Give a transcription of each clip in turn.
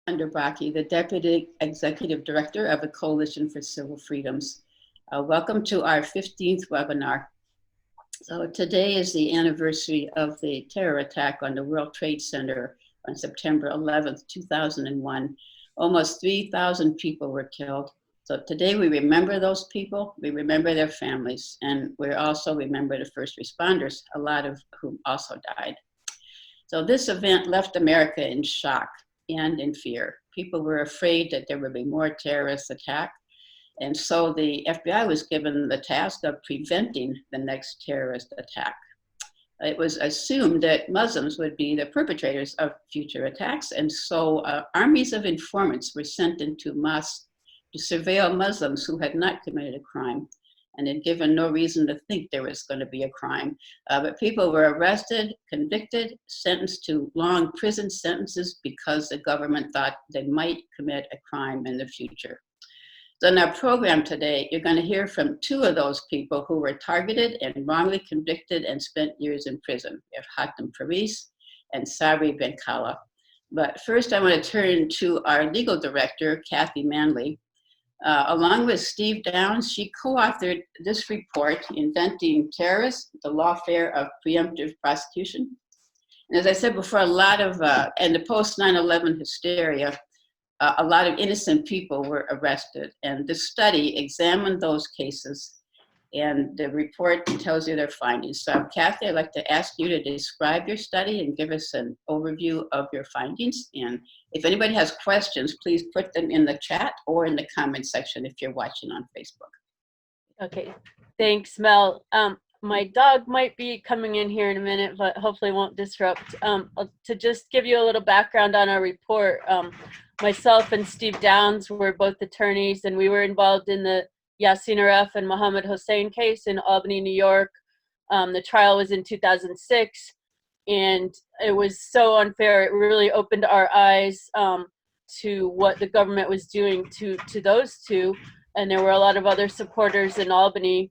Underbaki, the Deputy Executive Director of the Coalition for Civil Freedoms. Welcome to our 15th webinar. So today is the anniversary of the terror attack on the World Trade Center on September 11th, 2001. Almost 3,000 people were killed. So today we remember those people, we remember their families, and we also remember the first responders, a lot of whom also died. So this event left America in shock and in fear. People were afraid that there would be more terrorist attacks. And so the FBI was given the task of preventing the next terrorist attack. It was assumed that Muslims would be the perpetrators of future attacks. And so armies of informants were sent into mosques to surveil Muslims who had not committed a crime and had given no reason to think there was going to be a crime. But people were arrested, convicted, sentenced to long prison sentences because the government thought they might commit a crime in the future. So in our program today, you're going to hear from two of those people who were targeted and wrongly convicted and spent years in prison. We have Hatem Faris and Sabri Benkala. But first, I want to turn to our legal director, Kathy Manley. Along with Steve Downs, she co-authored this report, Inventing Terrorists, the Lawfare of Preemptive Prosecution. And as I said before, a lot of, and the post 9/11 hysteria, a lot of innocent people were arrested. And this study examined those cases, and the report tells you their findings. So Kathy, I'd like to ask you to describe your study and give us an overview of your findings. And if anybody has questions, please put them in the chat or in the comment section if you're watching on Facebook. Okay, thanks, Mel. My dog might be coming in here in a minute, but hopefully won't disrupt. To just give you a little background on our report, myself and Steve Downs were both attorneys, and we were involved in the Yassin Aref and Mohammed Hussein case in Albany, New York. The trial was in 2006, and it was so unfair. It really opened our eyes to what the government was doing to those two, and there were a lot of other supporters in Albany.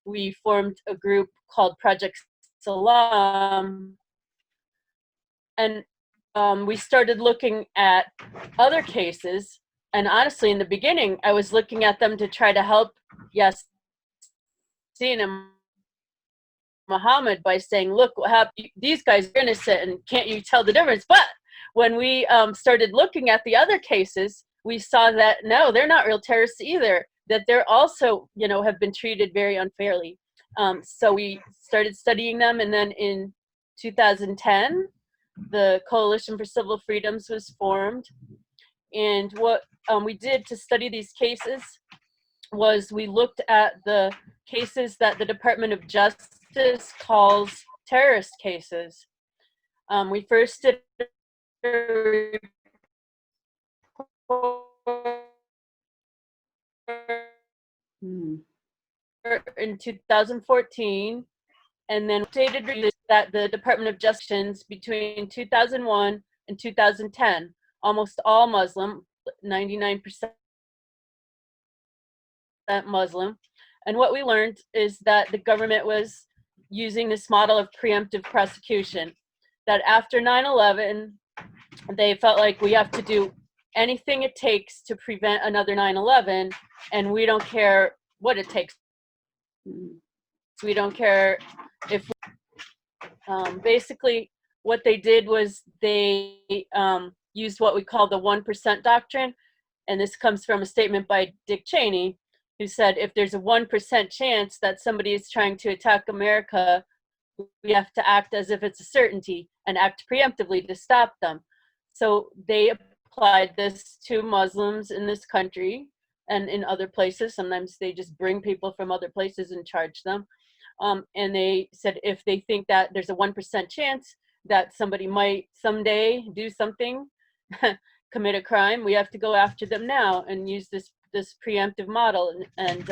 We formed a group called Project Salam, and we started looking at other cases. And honestly, in the beginning, I was looking at them to try to help Yassin and Muhammad by saying, look, what happened? These guys are innocent, and can't you tell the difference? But when we started looking at the other cases, we saw that, no, they're not real terrorists either, that they're also, have been treated very unfairly. So we started studying them, and then in 2010, the Coalition for Civil Freedoms was formed. And what we did to study these cases was we looked at the cases that the Department of Justice calls terrorist cases. We first did a report in 2014, and then updated that the Department of Justice between 2001 and 2010, almost all Muslim, 99% Muslim. And what we learned is that the government was using this model of preemptive prosecution, that after 9/11, they felt like we have to do anything it takes to prevent another 9/11, and we don't care what it takes. We don't care if basically what they did was they used what we call the 1% doctrine, and this comes from a statement by Dick Cheney, who said, if there's a 1% chance that somebody is trying to attack America, we have to act as if it's a certainty and act preemptively to stop them. So they applied this to Muslims in this country and in other places. Sometimes they just bring people from other places and charge them. And they said if they think that there's a 1% chance that somebody might someday do something, commit a crime, we have to go after them now and use this preemptive model. And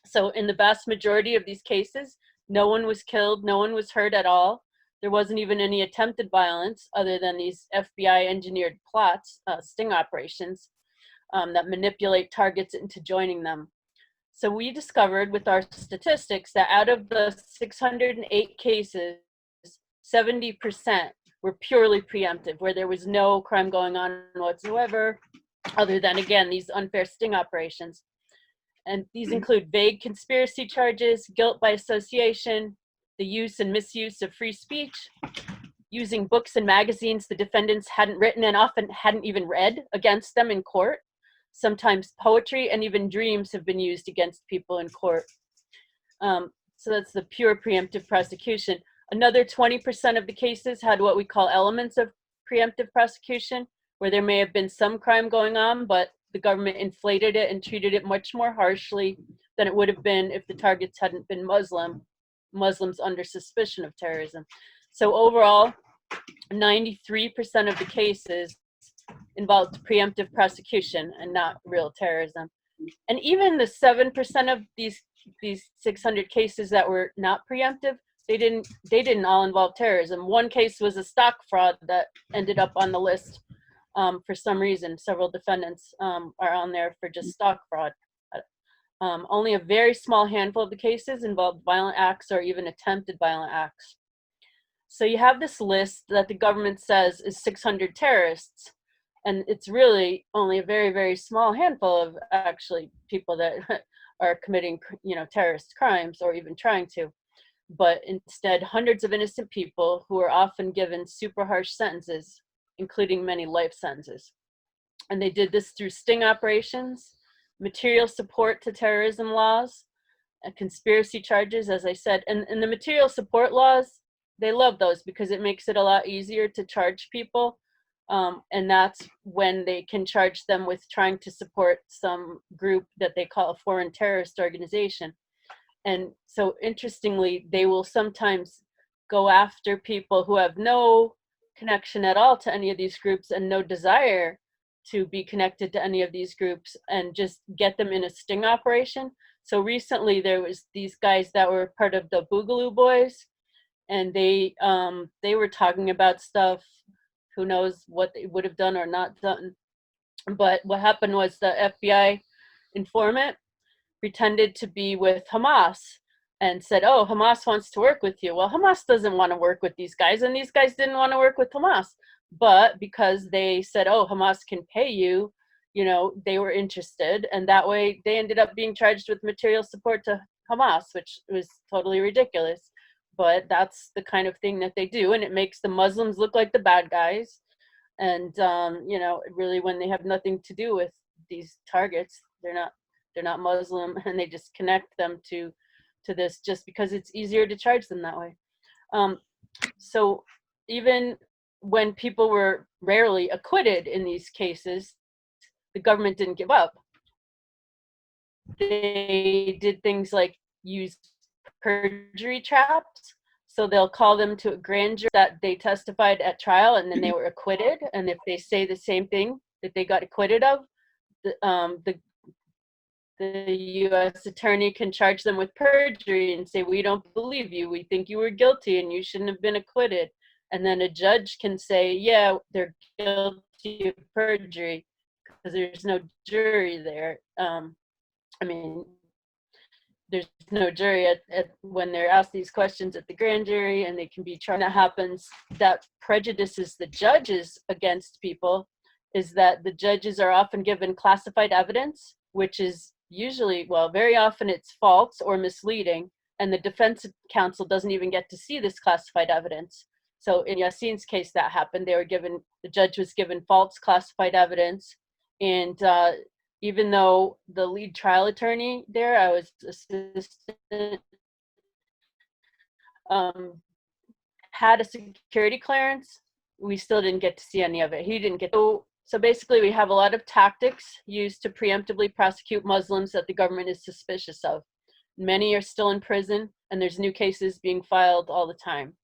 so in the vast majority of these cases, no one was killed, no one was hurt at all. There wasn't even any attempted violence other than these FBI engineered plots, sting operations, that manipulate targets into joining them. So we discovered with our statistics that out of the 608 cases, 70% were purely preemptive, where there was no crime going on whatsoever, other than, again, these unfair sting operations. And these include vague conspiracy charges, guilt by association, the use and misuse of free speech, using books and magazines the defendants hadn't written and often hadn't even read against them in court. Sometimes poetry and even dreams have been used against people in court. So that's the pure preemptive prosecution. Another 20% of the cases had what we call elements of preemptive prosecution, where there may have been some crime going on, but the government inflated it and treated it much more harshly than it would have been if the targets hadn't been Muslims under suspicion of terrorism. So overall, 93% of the cases involved preemptive prosecution and not real terrorism. And even the 7% of these 600 cases that were not preemptive, they didn't all involve terrorism. One case was a stock fraud that ended up on the list for some reason. Several defendants are on there for just stock fraud. Only a very small handful of the cases involved violent acts or even attempted violent acts. So you have this list that the government says is 600 terrorists, and it's really only a very, very small handful of actually people that are committing, terrorist crimes or even trying to. But instead, hundreds of innocent people who are often given super harsh sentences, including many life sentences. And they did this through sting operations, material support to terrorism laws, and conspiracy charges, as I said. And the material support laws, they love those because it makes it a lot easier to charge people. And that's when they can charge them with trying to support some group that they call a foreign terrorist organization. And so interestingly, they will sometimes go after people who have no connection at all to any of these groups and no desire to be connected to any of these groups, and just get them in a sting operation. So recently there was these guys that were part of the Boogaloo Boys, and they were talking about stuff, who knows what they would have done or not done. But what happened was the FBI informant pretended to be with Hamas and said, oh, Hamas wants to work with you. Well, Hamas doesn't want to work with these guys, and these guys didn't want to work with Hamas. But because they said, oh, Hamas can pay you, they were interested. And that way they ended up being charged with material support to Hamas, which was totally ridiculous. But that's the kind of thing that they do. And it makes the Muslims look like the bad guys. And, really when they have nothing to do with these targets, they're not Muslim, and they just connect them to this just because it's easier to charge them that way. So even when people were rarely acquitted in these cases, the government didn't give up. They did things like use perjury traps. So they'll call them to a grand jury that they testified at trial, and then they were acquitted. And if they say the same thing that they got acquitted of, the U.S. attorney can charge them with perjury and say, we don't believe you. We think you were guilty and you shouldn't have been acquitted. And then a judge can say, yeah, they're guilty of perjury because there's no jury there. There's no jury when they're asked these questions at the grand jury, and they can be charged. That happens, that prejudices the judges against people, is that the judges are often given classified evidence, which is usually, very often it's false or misleading, and the defense counsel doesn't even get to see this classified evidence. So in Yassin's case, that happened. The judge was given false classified evidence, and even though the lead trial attorney there, I was assistant, had a security clearance, we still didn't get to see any of it. He didn't get to. So basically, we have a lot of tactics used to preemptively prosecute Muslims that the government is suspicious of. Many are still in prison, and there's new cases being filed all the time.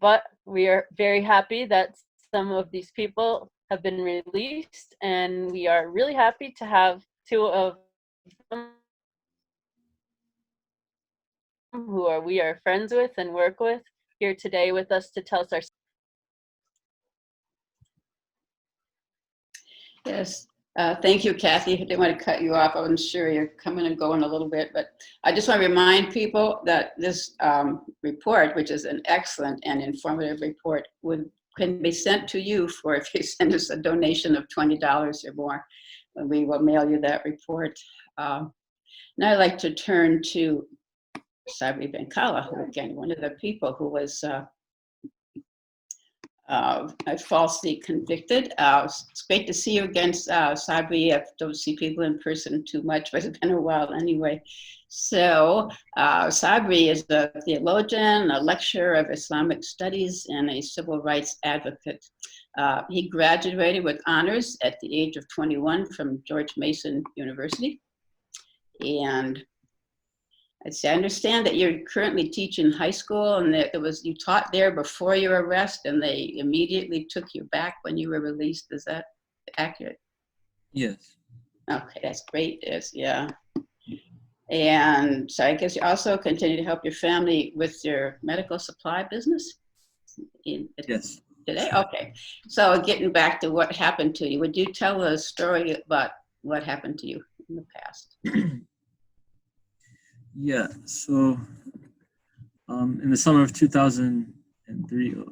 But we are very happy that some of these people have been released, and we are really happy to have two of them who we are friends with and work with here today with us to tell us our. Yes, thank you, Kathy. I didn't want to cut you off. I wasn't sure you're coming and going a little bit, but I just want to remind people that this report, which is an excellent and informative report, would can be sent to you for if you send us a donation of $20 or more. And we will mail you that report. Now I'd like to turn to Sabri Benkala, who again, one of the people who was falsely convicted. It's great to see you again, Sabri. I don't see people in person too much, but it's been a while anyway. So Sabri is a theologian, a lecturer of Islamic studies, and a civil rights advocate. He graduated with honors at the age of 21 from George Mason University. And I understand that you're currently teaching high school, and that you taught there before your arrest, and they immediately took you back when you were released. Is that accurate? Yes. Okay, that's great. Yeah. And so I guess you also continue to help your family with your medical supply business? Yes. Today? Okay. So getting back to what happened to you, would you tell a story about what happened to you in the past? Yeah, so in the summer of 2003, in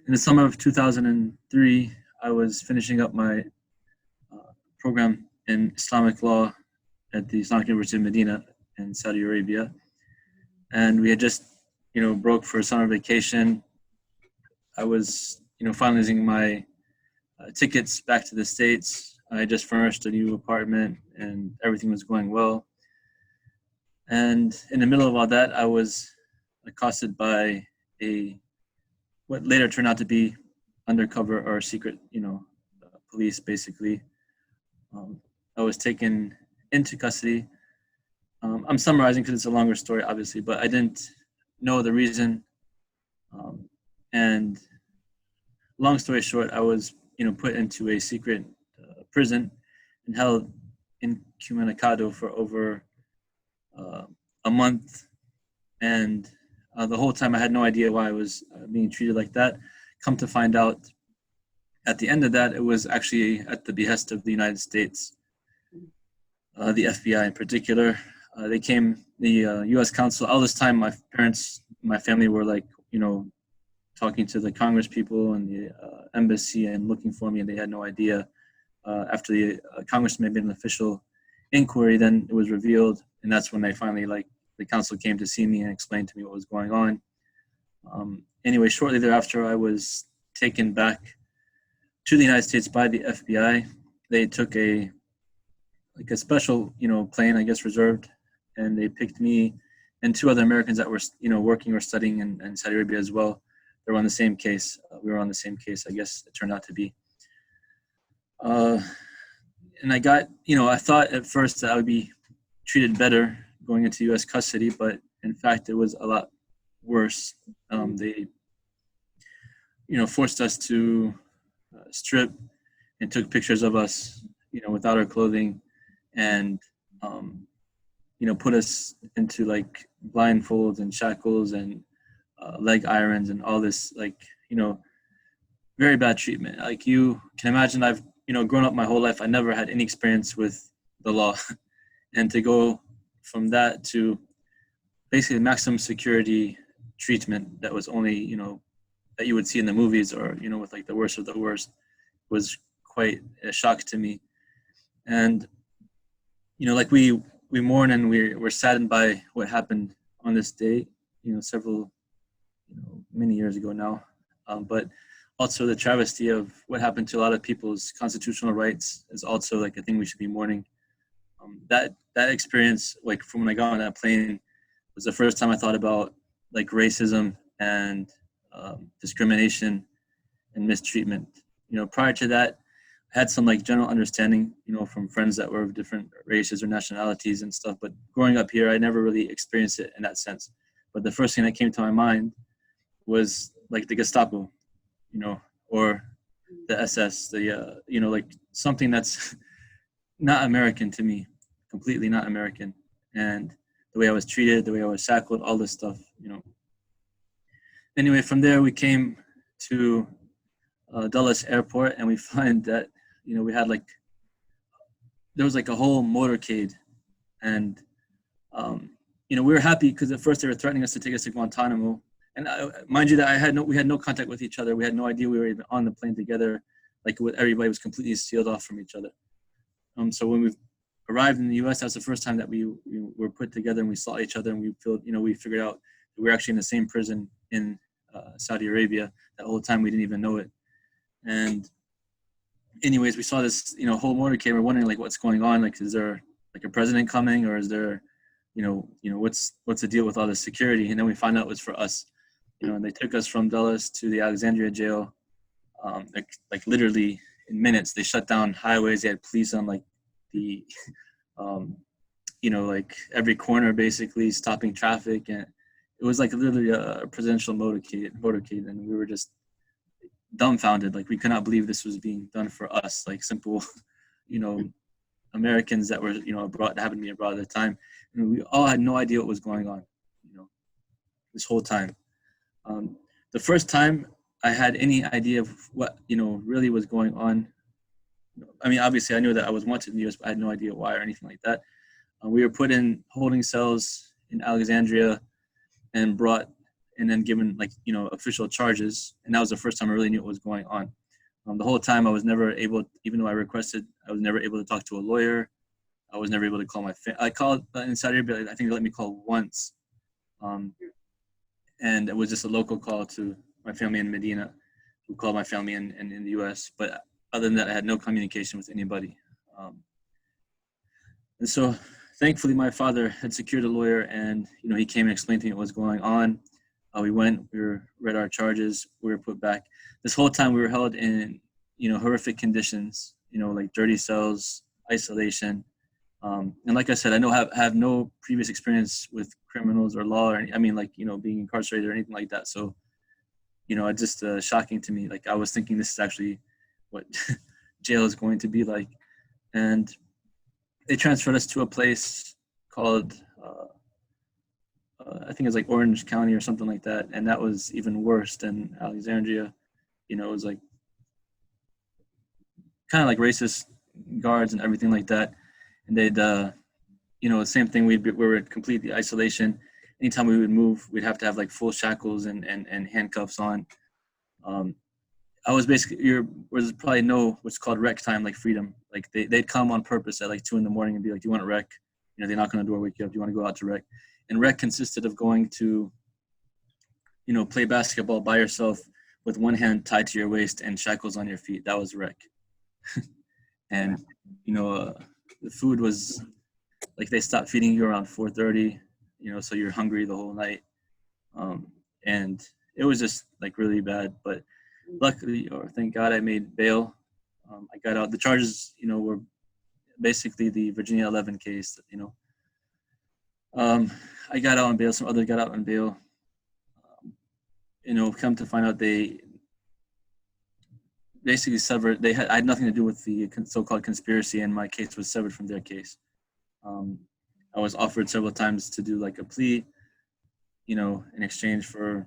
the summer of 2003, I was finishing up my program in Islamic law at the Islamic University of Medina in Saudi Arabia. And we had just, broke for summer vacation. I was, finalizing my tickets back to the States. I just furnished a new apartment and everything was going well. And in the middle of all that, I was accosted by what later turned out to be undercover or secret, police, basically. I was taken into custody. I'm summarizing because it's a longer story, obviously, but I didn't know the reason. And long story short, I was, put into a secret prison and held incommunicado for over a month. And the whole time I had no idea why I was being treated like that. Come to find out at the end of that, it was actually at the behest of the United States, the FBI in particular. They came, the U.S. Counsel, all this time my parents, my family were like, talking to the Congress people and the embassy and looking for me, and they had no idea. After the Congressman made an official inquiry, then it was revealed, and that's when they finally, the council came to see me and explained to me what was going on. Anyway, shortly thereafter, I was taken back to the United States by the FBI. They took a special, plane, I guess, reserved, and they picked me and two other Americans that were, working or studying in Saudi Arabia as well. They were on the same case. We were on the same case, I guess it turned out to be. And I got, I thought at first that I would be treated better going into U.S. custody, but in fact, it was a lot worse. They, forced us to strip and took pictures of us, without our clothing, and, put us into blindfolds and shackles and leg irons and all this, very bad treatment. You can imagine, I've, grown up my whole life. I never had any experience with the law. And to go from that to basically maximum security treatment that was only, that you would see in the movies or, with the worst of the worst, was quite a shock to me. And, we mourn and we're saddened by what happened on this day, several, many years ago now. But also the travesty of what happened to a lot of people's constitutional rights is also a thing we should be mourning. That experience, from when I got on that plane, was the first time I thought about racism and discrimination and mistreatment. Prior to that, I had some general understanding, from friends that were of different races or nationalities and stuff. But growing up here, I never really experienced it in that sense. But the first thing that came to my mind was the Gestapo, or the SS, something that's not American to me, completely not American. And the way I was treated, the way I was shackled, all this stuff, Anyway, from there we came to Dulles Airport, and we find that, we had there was a whole motorcade. And, we were happy because at first they were threatening us to take us to Guantanamo. and mind you that we had no contact with each other. We had no idea we were even on the plane together. Like everybody was completely sealed off from each other. So when we arrived in the U.S., that's the first time that we were put together and we saw each other, and we figured out that we were actually in the same prison in Saudi Arabia. That whole time we didn't even know it. And anyways, we saw this, whole motorcade. We're wondering like what's going on. Like, is there like a president coming, or is there, what's the deal with all this security? And then we found out it was for us. And they took us from Dulles to the Alexandria jail. Like literally in minutes, they shut down highways. They had police on like the, like every corner, basically stopping traffic. And it was like literally a presidential motorcade. And we were just dumbfounded. Like we could not believe this was being done for us, like simple, Americans that were, abroad, that happened to be abroad at the time. And we all had no idea what was going on, this whole time. The first time I had any idea of what, really was going on. I mean, obviously I knew that I was wanted in the US, but I had no idea why or anything like that. We were put in holding cells in Alexandria and then given like, official charges. And that was the first time I really knew what was going on. The whole time I was never able, even though I requested, I was never able to talk to a lawyer. I was never able to call my family. I called in Saudi Arabia, I think they let me call once. And it was just a local call to my family in Medina, who called my family in the US. But other than that, I had no communication with anybody. And so thankfully my father had secured a lawyer, and, he came and explained to me what was going on. We read our charges, we were put back. This whole time we were held in, horrific conditions, like dirty cells, isolation. And like I said, I have no previous experience with criminals or law, or being incarcerated or anything like that. So, it's just shocking to me. Like I was thinking this is actually what jail is going to be like. And they transferred us to a place called, I think it's like Orange County or something like that. And that was even worse than Alexandria. It was like kind of like racist guards and everything like that. And they'd, the same thing, we were in complete isolation. Anytime we would move, we'd have to have like full shackles and handcuffs on. I was basically, was probably what's called rec time, like freedom. Like they'd come on purpose at like 2 a.m. and be like, do you want to rec? They knock on the door, wake you up, do you want to go out to rec? And rec consisted of going to, play basketball by yourself with one hand tied to your waist and shackles on your feet. That was rec. And, the food was like they stopped feeding you around 4:30, so you're hungry the whole night. And it was just like really bad. But luckily, or thank God, I made bail. I got out. The charges, were basically the Virginia 11 case, I got out on bail. Some others got out on bail. Come to find out, they basically severed. I had nothing to do with the so-called conspiracy, and my case was severed from their case. I was offered several times to do like a plea, in exchange for,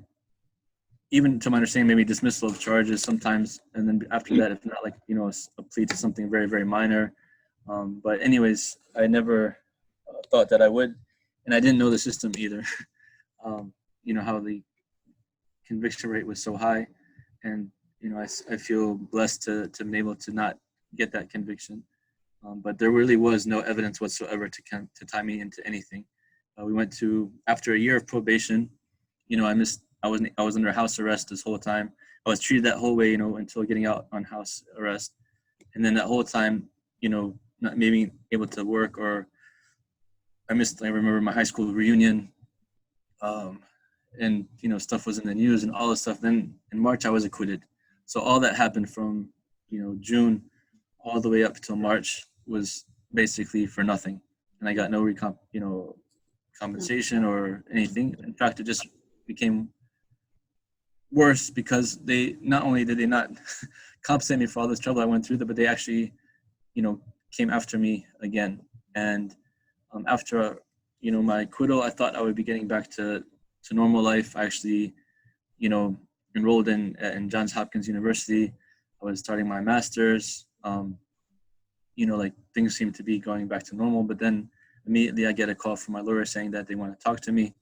even to my understanding, maybe dismissal of charges sometimes, and then after that, if not, like a plea to something very, very minor. But anyways, I never thought that I would, and I didn't know the system either. How the conviction rate was so high, and I feel blessed to be able to not get that conviction. But there really was no evidence whatsoever to tie me into anything. We went to, after a year of probation, I was under house arrest this whole time. I was treated that whole way, until getting out on house arrest. And then that whole time, not maybe able to work, or I remember my high school reunion, and, stuff was in the news and all this stuff. Then in March, I was acquitted. So all that happened from, June all the way up till March was basically for nothing. And I got no compensation or anything. In fact, it just became worse because not only did they not compensate me for all this trouble I went through, but they actually, came after me again. And after, my acquittal, I thought I would be getting back to normal life. I actually, enrolled in Johns Hopkins University. I was starting my master's. Like things seemed to be going back to normal, but then immediately I get a call from my lawyer saying that they want to talk to me.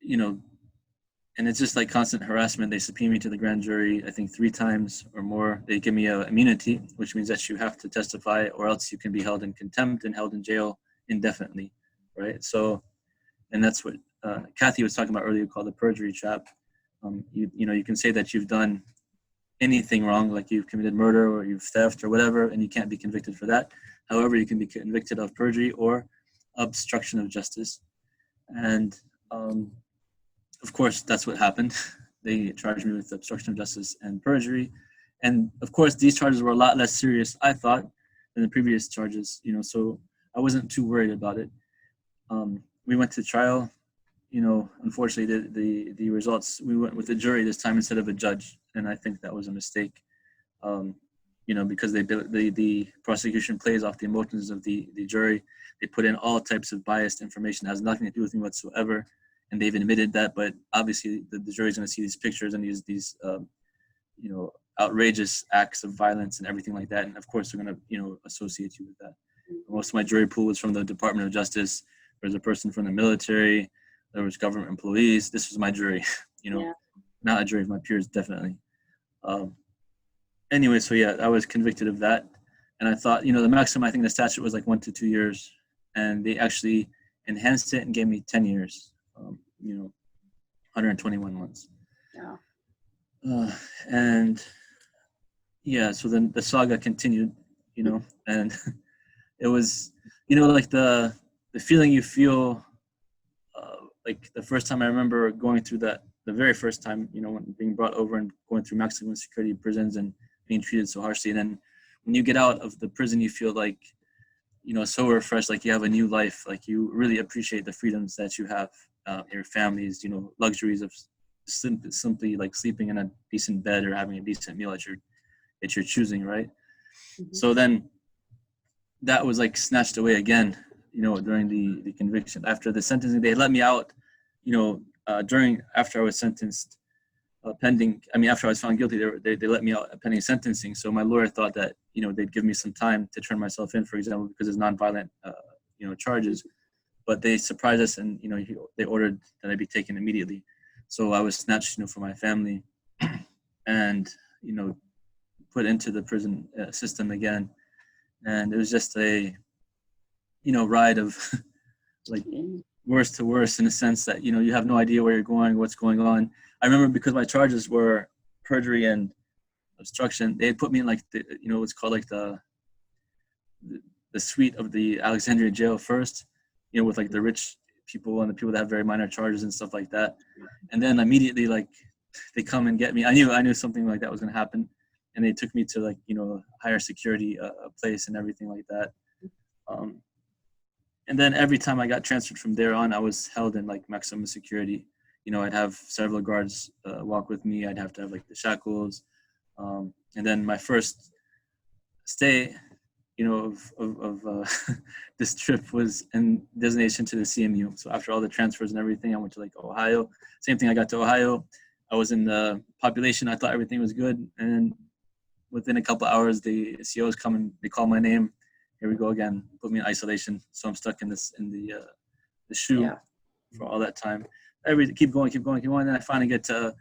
you know, and it's just like constant harassment. They subpoena me to the grand jury, I think 3 times or more. They give me a immunity, which means that you have to testify, or else you can be held in contempt and held in jail indefinitely, right? So, and that's what Kathy was talking about earlier, called the perjury trap. You can say that you've done anything wrong, like you've committed murder or you've theft or whatever, and you can't be convicted for that. However, you can be convicted of perjury or obstruction of justice. And of course, that's what happened. They charged me with obstruction of justice and perjury. And of course, these charges were a lot less serious, I thought, than the previous charges, so I wasn't too worried about it. We went to trial. Unfortunately, the results, we went with a jury this time instead of a judge, and I think that was a mistake. Because the prosecution plays off the emotions of the jury. They put in all types of biased information that has nothing to do with me whatsoever, and they've admitted that. But obviously, the jury's going to see these pictures and these outrageous acts of violence and everything like that, and of course, they're going to associate you with that. Most of my jury pool was from the Department of Justice. There was a person from the military. There was government employees. This was my jury, not a jury of my peers, definitely. Anyway, so yeah, I was convicted of that. And I thought, the maximum, I think the statute was like 1 to 2 years. And they actually enhanced it and gave me 10 years, 121 months. Yeah. And yeah, so then the saga continued, and it was, like the feeling you feel, like the first time I remember going through that, the very first time, when being brought over and going through maximum security prisons and being treated so harshly. And then when you get out of the prison, you feel like, so refreshed, like you have a new life, like you really appreciate the freedoms that you have, your families, luxuries of simply like sleeping in a decent bed or having a decent meal that you're choosing, right? Mm-hmm. So then that was like snatched away again, during the conviction. After the sentencing, they let me out, after I was sentenced, after I was found guilty, they let me out pending sentencing. So my lawyer thought that, they'd give me some time to turn myself in, for example, because it's nonviolent, charges. But they surprised us and, they ordered that I be taken immediately. So I was snatched, from my family and, put into the prison system again. And it was just a, ride of like worse to worse, in a sense that, you have no idea where you're going, what's going on. I remember because my charges were perjury and obstruction, they had put me in like the, what's called like the suite of the Alexandria jail first, with like the rich people and the people that have very minor charges and stuff like that. And then immediately, like, they come and get me. I knew something like that was going to happen. And they took me to like, higher security place and everything like that. And then every time I got transferred from there on, I was held in like maximum security. I'd have several guards walk with me. I'd have to have like the shackles. And then my first stay, of this trip was in designation to the CMU. So after all the transfers and everything, I went to like Ohio. Same thing, I got to Ohio. I was in the population. I thought everything was good. And within a couple hours, the COs come and they call my name. Here we go again, put me in isolation. So I'm stuck in the SHU for all that time. Keep going. And then I finally get to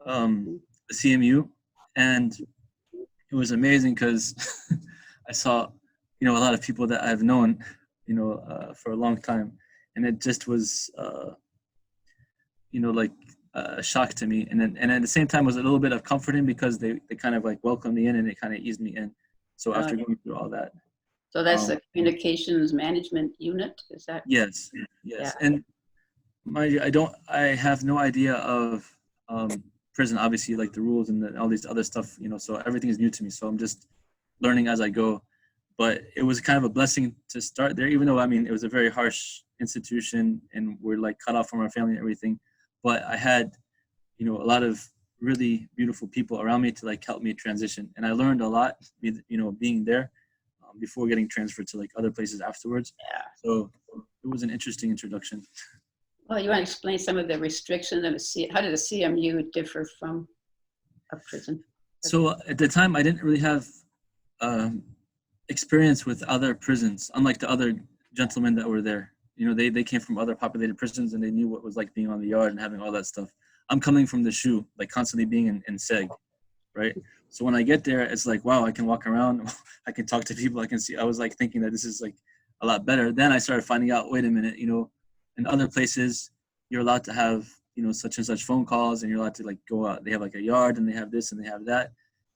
the CMU, and it was amazing because I saw, a lot of people that I've known, for a long time, and it just was, like a shock to me. And at the same time, was a little bit of comforting because they kind of like welcomed me in and they kind of eased me in. So after going through all that. So that's the communications management unit, is that? Yes. Yeah. And mind you, I have no idea of prison, obviously, like the rules and all these other stuff, so everything is new to me. So I'm just learning as I go. But it was kind of a blessing to start there, even though, it was a very harsh institution and we're like cut off from our family and everything. But I had, a lot of really beautiful people around me to like help me transition. And I learned a lot, being there before getting transferred to like other places afterwards. Yeah. So it was an interesting introduction. Well, you want to explain some of the restrictions and how did the CMU differ from a prison? So at the time, I didn't really have experience with other prisons, unlike the other gentlemen that were there. they came from other populated prisons and they knew what it was like being on the yard and having all that stuff. I'm coming from the SHU, like constantly being in SEG, right? So when I get there, it's like, wow, I can walk around, I can talk to people, I can see. I was like thinking that this is like a lot better. Then I started finding out, wait a minute, in other places, you're allowed to have, such and such phone calls, and you're allowed to like go out. They have like a yard and they have this and they have that.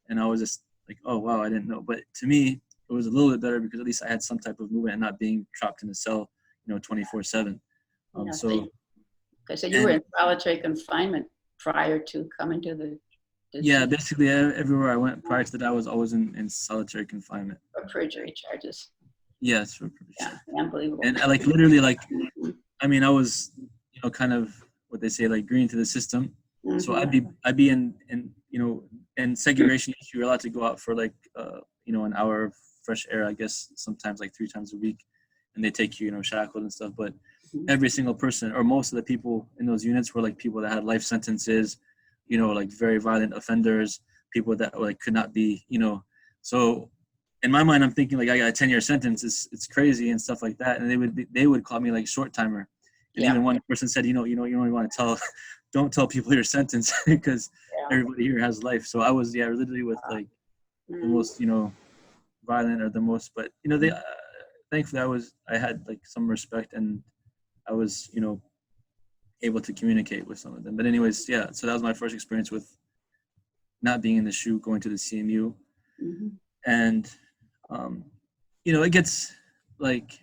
And I was just like, oh, wow, I didn't know. But to me, it was a little bit better because at least I had some type of movement and not being trapped in a cell, 24/7. Yeah, So you were in solitary confinement prior to coming to the yeah, basically everywhere I went prior to that, I was always in solitary confinement. for perjury charges. Yes, for Yeah, unbelievable. and I like literally like, I mean, I was, kind of what they say, like green to the system. So I'd be in segregation, you're allowed to go out for like, an hour of fresh air, I guess, sometimes like 3 times a week, and they take you, shackled and stuff. But every single person, or most of the people in those units, were like people that had life sentences, like very violent offenders, people that like could not be, so in my mind, I'm thinking like I got a 10-year sentence. It's crazy and stuff like that. And they would call me like short timer. And even one person said, you don't really want to don't tell people your sentence because everybody here has life. So I was, literally with like the most, violent or the most, but they, thankfully I had like some respect and I was, able to communicate with some of them. But anyways, yeah, so that was my first experience with not being in the SHU, going to the CMU. And, it gets like,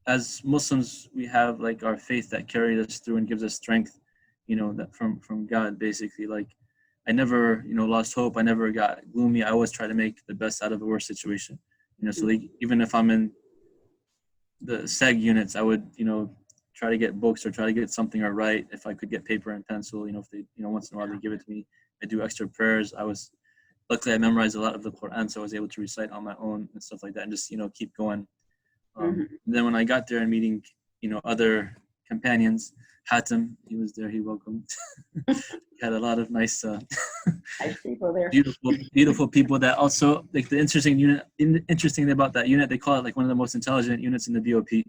as Muslims, we have like our faith that carries us through and gives us strength, that from God, basically. Like I never, lost hope. I never got gloomy. I always try to make the best out of a worse situation, so like, even if I'm in the SEG units, I would, try to get books or try to get something or write. If I could get paper and pencil, if they, once in a while they give it to me. I do extra prayers. Luckily I memorized a lot of the Quran, so I was able to recite on my own and stuff like that and just, keep going. Then when I got there and meeting, other companions, Hatem, he was there, he welcomed. He had a lot of nice, nice people there. Beautiful people that also, like the interesting thing about that unit, they call it like one of the most intelligent units in the BOP.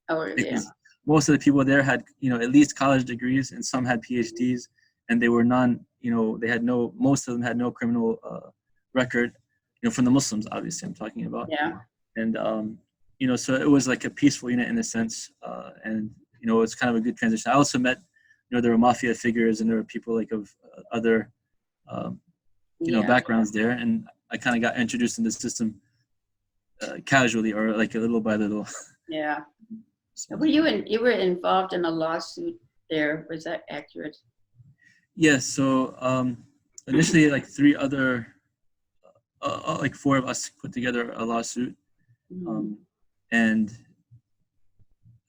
Oh, because most of the people there had, at least college degrees, and some had PhDs, and they were most of them had no criminal record, from the Muslims, obviously I'm talking about. Yeah. And, so it was like a peaceful unit in a sense, and, it's kind of a good transition. I also met, there were mafia figures and there were people like of other, backgrounds there, and I kind of got introduced in the system casually or like a little by little. Yeah. So you were involved in a lawsuit there, was that accurate? Yes, so initially like 3 other, like 4 of us put together a lawsuit, and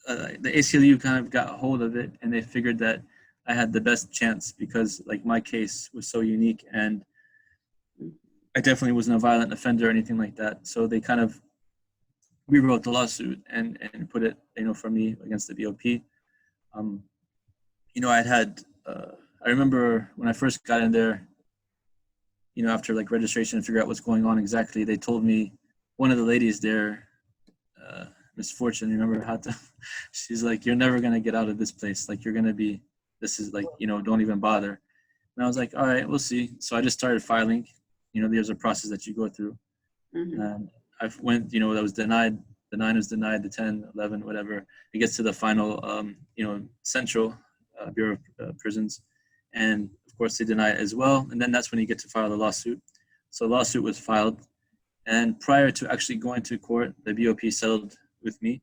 the ACLU kind of got a hold of it, and they figured that I had the best chance because like my case was so unique and I definitely wasn't a violent offender or anything like that. So they kind of rewrote the lawsuit and put it, for me against the BOP. I remember when I first got in there, after like registration and figure out what's going on exactly, they told me, one of the ladies there, Miss Fortune, remember how she's like, you're never going to get out of this place. Like this is like, don't even bother. And I was like, all right, we'll see. So I just started filing, there's a process that you go through. And I went, that was denied. The 9 was denied, the 10, 11, whatever. It gets to the final, Central Bureau of Prisons. And of course they deny it as well. And then that's when you get to file the lawsuit. So the lawsuit was filed. And prior to actually going to court, the BOP settled with me.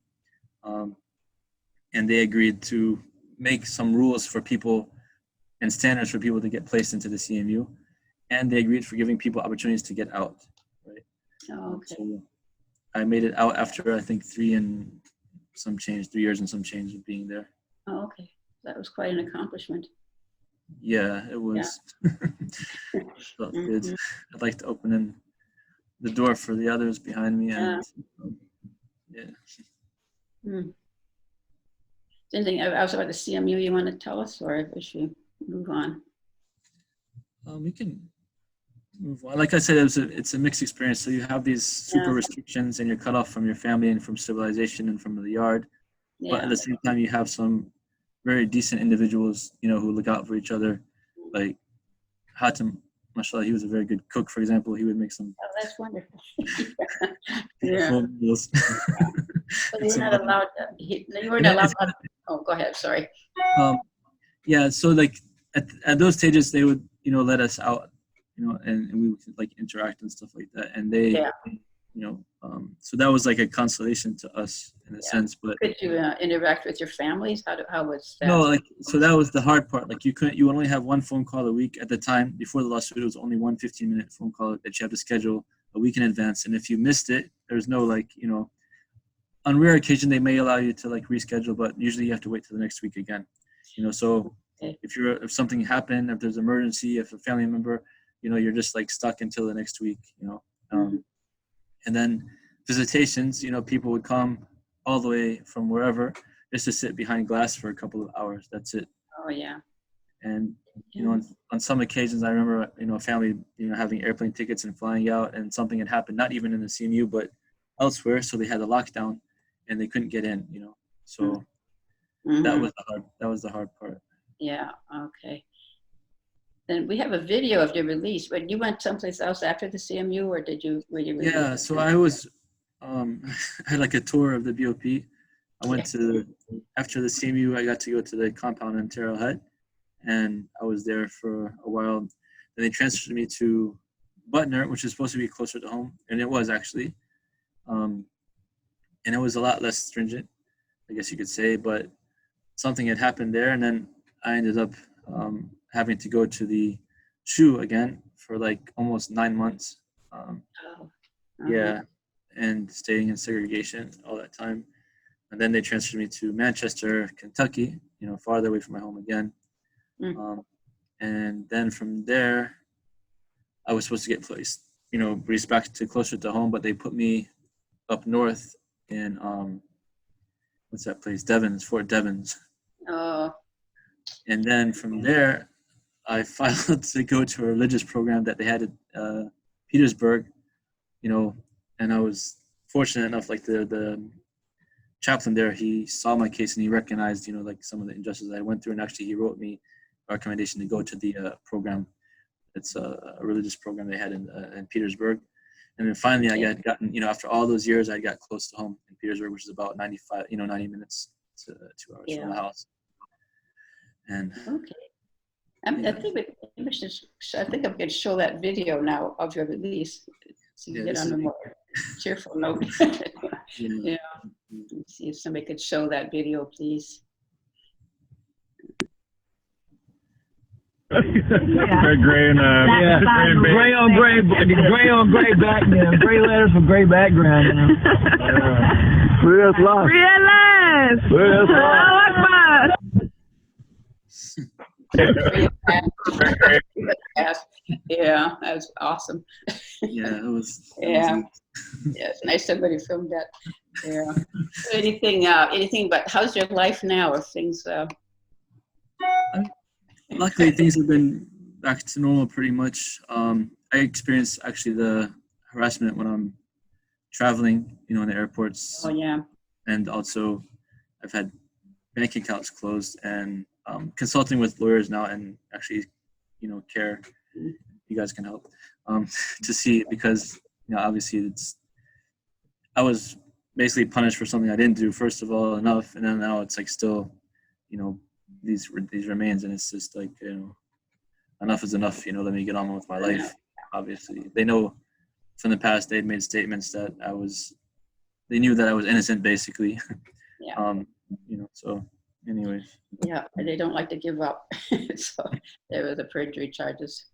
And they agreed to make some rules for people and standards for people to get placed into the CMU. And they agreed for giving people opportunities to get out. Right. Oh, okay. So I made it out after, I think, 3 years and some change of being there. Oh, okay. That was quite an accomplishment. Yeah, it was. Felt good. I'd like to open the door for the others behind me. And Anything else about the CMU you want to tell us, or should we move on? We can move on. Like I said, it's a mixed experience. So you have these super restrictions, and you're cut off from your family and from civilization and from the yard. but at the same time, you have some very decent individuals, who look out for each other. Like Hatem, mashallah, he was a very good cook, for example. He would make some Oh, that's wonderful. beautiful meals. But you're not allowed, you weren't allowed, oh, go ahead, sorry. Yeah, so like at those stages, they would, let us out, and we would like interact and stuff like that. And they, so that was like a consolation to us in a sense. But could you interact with your families? How was that? No, so that was the hard part. Like you would only have one phone call a week at the time. Before the lawsuit, it was only one 15-minute phone call that you have to schedule a week in advance. And if you missed it, there's no on rare occasion they may allow you to like reschedule, but usually you have to wait till the next week again. So if something happened, if there's an emergency, if a family member, you're just like stuck until the next week. And then visitations, people would come all the way from wherever just to sit behind glass for a couple of hours. That's it. Oh yeah. And on some occasions, I remember a family having airplane tickets and flying out, and something had happened, not even in the CMU but elsewhere. So they had a lockdown, and they couldn't get in. So that was the hard part. Yeah. Okay. Then we have a video of your release. But you went someplace else after the CMU, or were you? Yeah. So I was. I had like a tour of the BOP. I went after the CMU, I got to go to the compound in Terrell Hut, and I was there for a while. Then they transferred me to Butner, which is supposed to be closer to home, and it was actually. And it was a lot less stringent, I guess you could say, but something had happened there, and then I ended up having to go to the SHU again for like almost 9 months. Yeah. And staying in segregation all that time. And then they transferred me to Manchester, Kentucky, farther away from my home again. And then from there, I was supposed to get placed, released back to closer to home, but they put me up north in, what's that place? Fort Devens. Oh. And then from there, I filed to go to a religious program that they had at Petersburg, and I was fortunate enough, like the chaplain there, he saw my case and he recognized, like some of the injustices I went through. And actually he wrote me a recommendation to go to the program. It's a religious program they had in Petersburg. And then finally I got gotten, after all those years, I got close to home in Petersburg, which is about 90 minutes to 2 hours from the house. And I think I'm going to show that video now of your release, so you get on a more cheerful note. Yeah. Let's see if somebody could show that video, please. Gray on gray background. Gray letters for gray background. Real life. Yeah, that's awesome. Yeah, it was. Yeah, it's nice somebody filmed that. Yeah. Anything? But how's your life now? Or things? Luckily, things have been back to normal pretty much. I experienced actually the harassment when I'm traveling, in the airports. Oh yeah. And also, I've had bank accounts closed, and consulting with lawyers now, and actually, care. You guys can help to see, because obviously I was basically punished for something I didn't do, first of all, enough, and then now it's like still, these remains, and it's just like, enough is enough. Let me get on with my life. Obviously, they know from the past they'd made statements that they knew that I was innocent, basically. Yeah. So anyways. Yeah, they don't like to give up. So there were the perjury charges.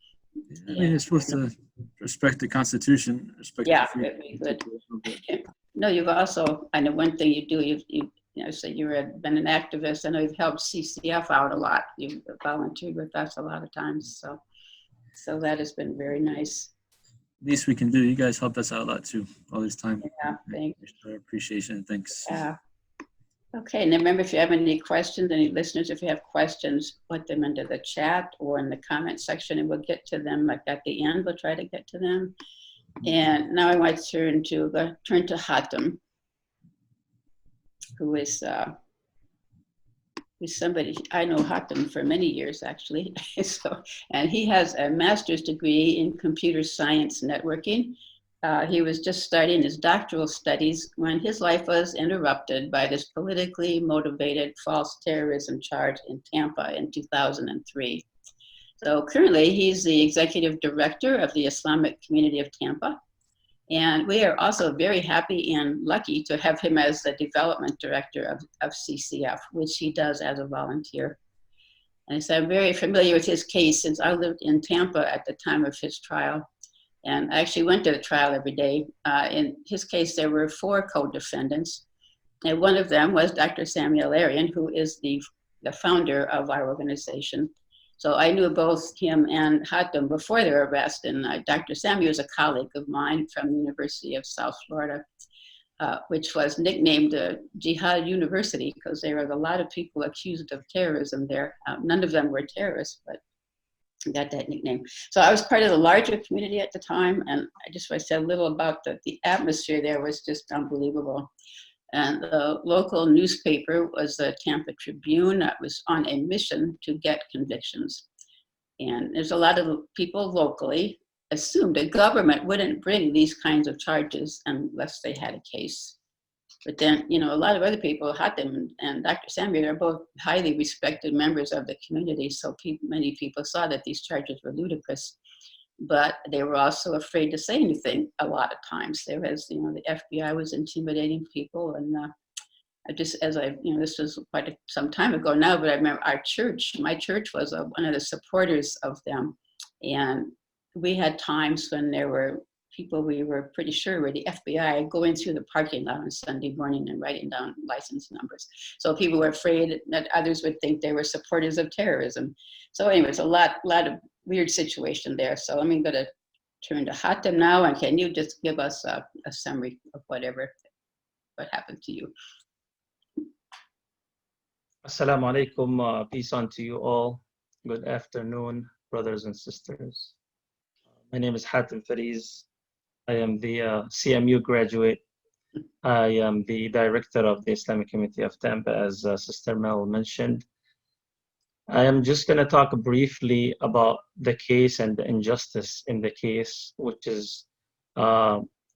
I mean, you're supposed to respect the Constitution. Very good. No, you've also, I know one thing you do, you say you've been an activist. I know you've helped CCF out a lot. You've volunteered with us a lot of times. So that has been very nice. Least we can do. You guys helped us out a lot too, all this time. Yeah, thanks. Our appreciation. Thanks. Yeah. Okay, and remember, if you have any questions, any listeners, if you have questions, put them into the chat or in the comment section, and we'll get to them. Like at the end, we'll try to get to them. And now I want to turn to Hatem, who is who's somebody, I know Hatem for many years actually. So, and he has a master's degree in computer science networking. He was just starting his doctoral studies when his life was interrupted by this politically motivated false terrorism charge in Tampa in 2003. So currently he's the executive director of the Islamic community of Tampa. And we are also very happy and lucky to have him as the development director of CCF, which he does as a volunteer. And so I'm very familiar with his case since I lived in Tampa at the time of his trial. And I actually went to the trial every day. In his case, there were 4 co-defendants. And one of them was Dr. Samuel Arian, who is the founder of our organization. So I knew both him and Hatem before their arrest. And Dr. Samuel is a colleague of mine from the University of South Florida, which was nicknamed Jihad University because there were a lot of people accused of terrorism there. None of them were terrorists, but got that nickname. So I was part of the larger community at the time, and I just want to say a little about the atmosphere there was just unbelievable. And the local newspaper was the Tampa Tribune that was on a mission to get convictions. And there's a lot of people locally assumed the government wouldn't bring these kinds of charges unless they had a case. But then, you know, a lot of other people, Hatem and Dr. Samuel, are both highly respected members of the community. So many people saw that these charges were ludicrous, but they were also afraid to say anything a lot of times. There was, you know, the FBI was intimidating people. And I just, as I, you know, this was quite some time ago now, but I remember our church, my church was one of the supporters of them. And we had times when there were people we were pretty sure were the FBI going through the parking lot on Sunday morning and writing down license numbers. So people were afraid that others would think they were supporters of terrorism. So anyways, a lot of weird situation there. So I'm going to turn to Hatem now, and can you just give us a summary of what happened to you? Assalamu alaikum, peace unto you all. Good afternoon, brothers and sisters. My name is Hatem Fariz. I am the CMU graduate. I am the director of the Islamic Community of Tampa, as Sister Mel mentioned. I am just going to talk briefly about the case and the injustice in the case, which is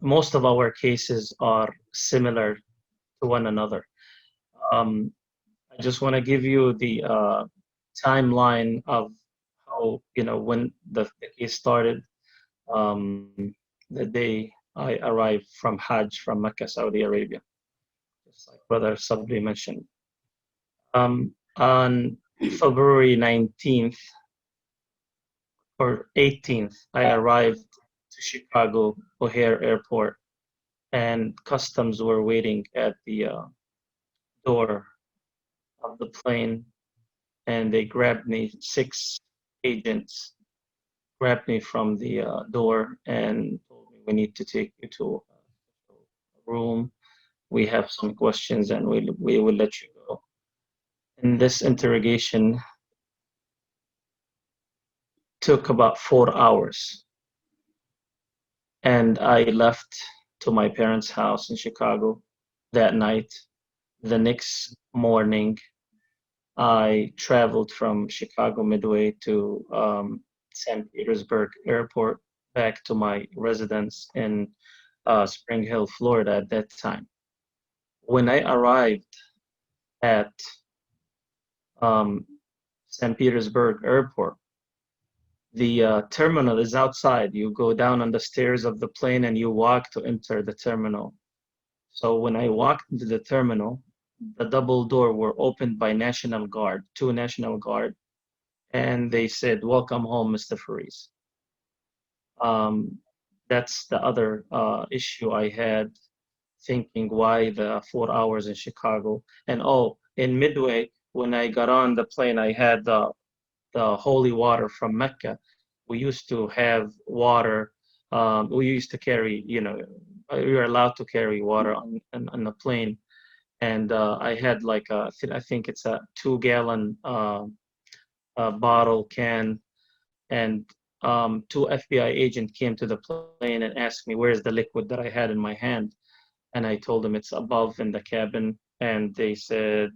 most of our cases are similar to one another. I just want to give you the timeline of how, you know, when the case started. The day I arrived from Hajj from Mecca, Saudi Arabia, just like Brother Sabri mentioned. On February 19th or 18th, I arrived to Chicago O'Hare Airport, and customs were waiting at the door of the plane, and they grabbed me. 6 agents grabbed me from the door and told me, we need to take you to a room. We have some questions and we will let you go. And this interrogation took about 4 hours. And I left to my parents' house in Chicago that night. The next morning, I traveled from Chicago Midway to St. Petersburg Airport back to my residence in Spring Hill, Florida at that time. When I arrived at St. Petersburg Airport, the terminal is outside. You go down on the stairs of the plane and you walk to enter the terminal. So when I walked into the terminal, the double door were opened by National Guard, 2 National Guard, and they said, welcome home, Mr. Fariz. That's the other issue I had, thinking why the 4 hours in Chicago. And in Midway, when I got on the plane, I had the holy water from Mecca. We used to have water. We used to carry, you know, we were allowed to carry water on the plane. And I had like I think it's a 2-gallon bottle can, and 2 FBI agents came to the plane and asked me, where's the liquid that I had in my hand? And I told them it's above in the cabin. And they said,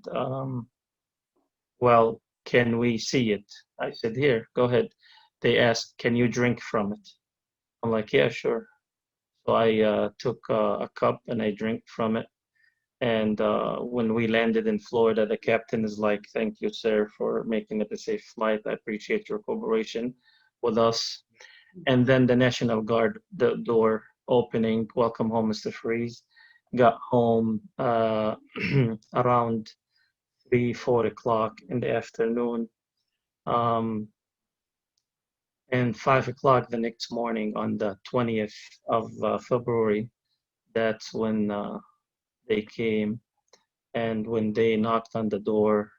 Well, can we see it? I said, here, go ahead. They asked, can you drink from it? I'm like, yeah, sure. So I took a cup and I drank from it. And when we landed in Florida, the captain is like, thank you, sir, for making it a safe flight. I appreciate your cooperation with us. And then the National Guard, the door opening, welcome home, Mr. Freeze. Got home around 3, 4 o'clock in the afternoon. And 5 o'clock the next morning on the 20th of February, that's when they came. And when they knocked on the door,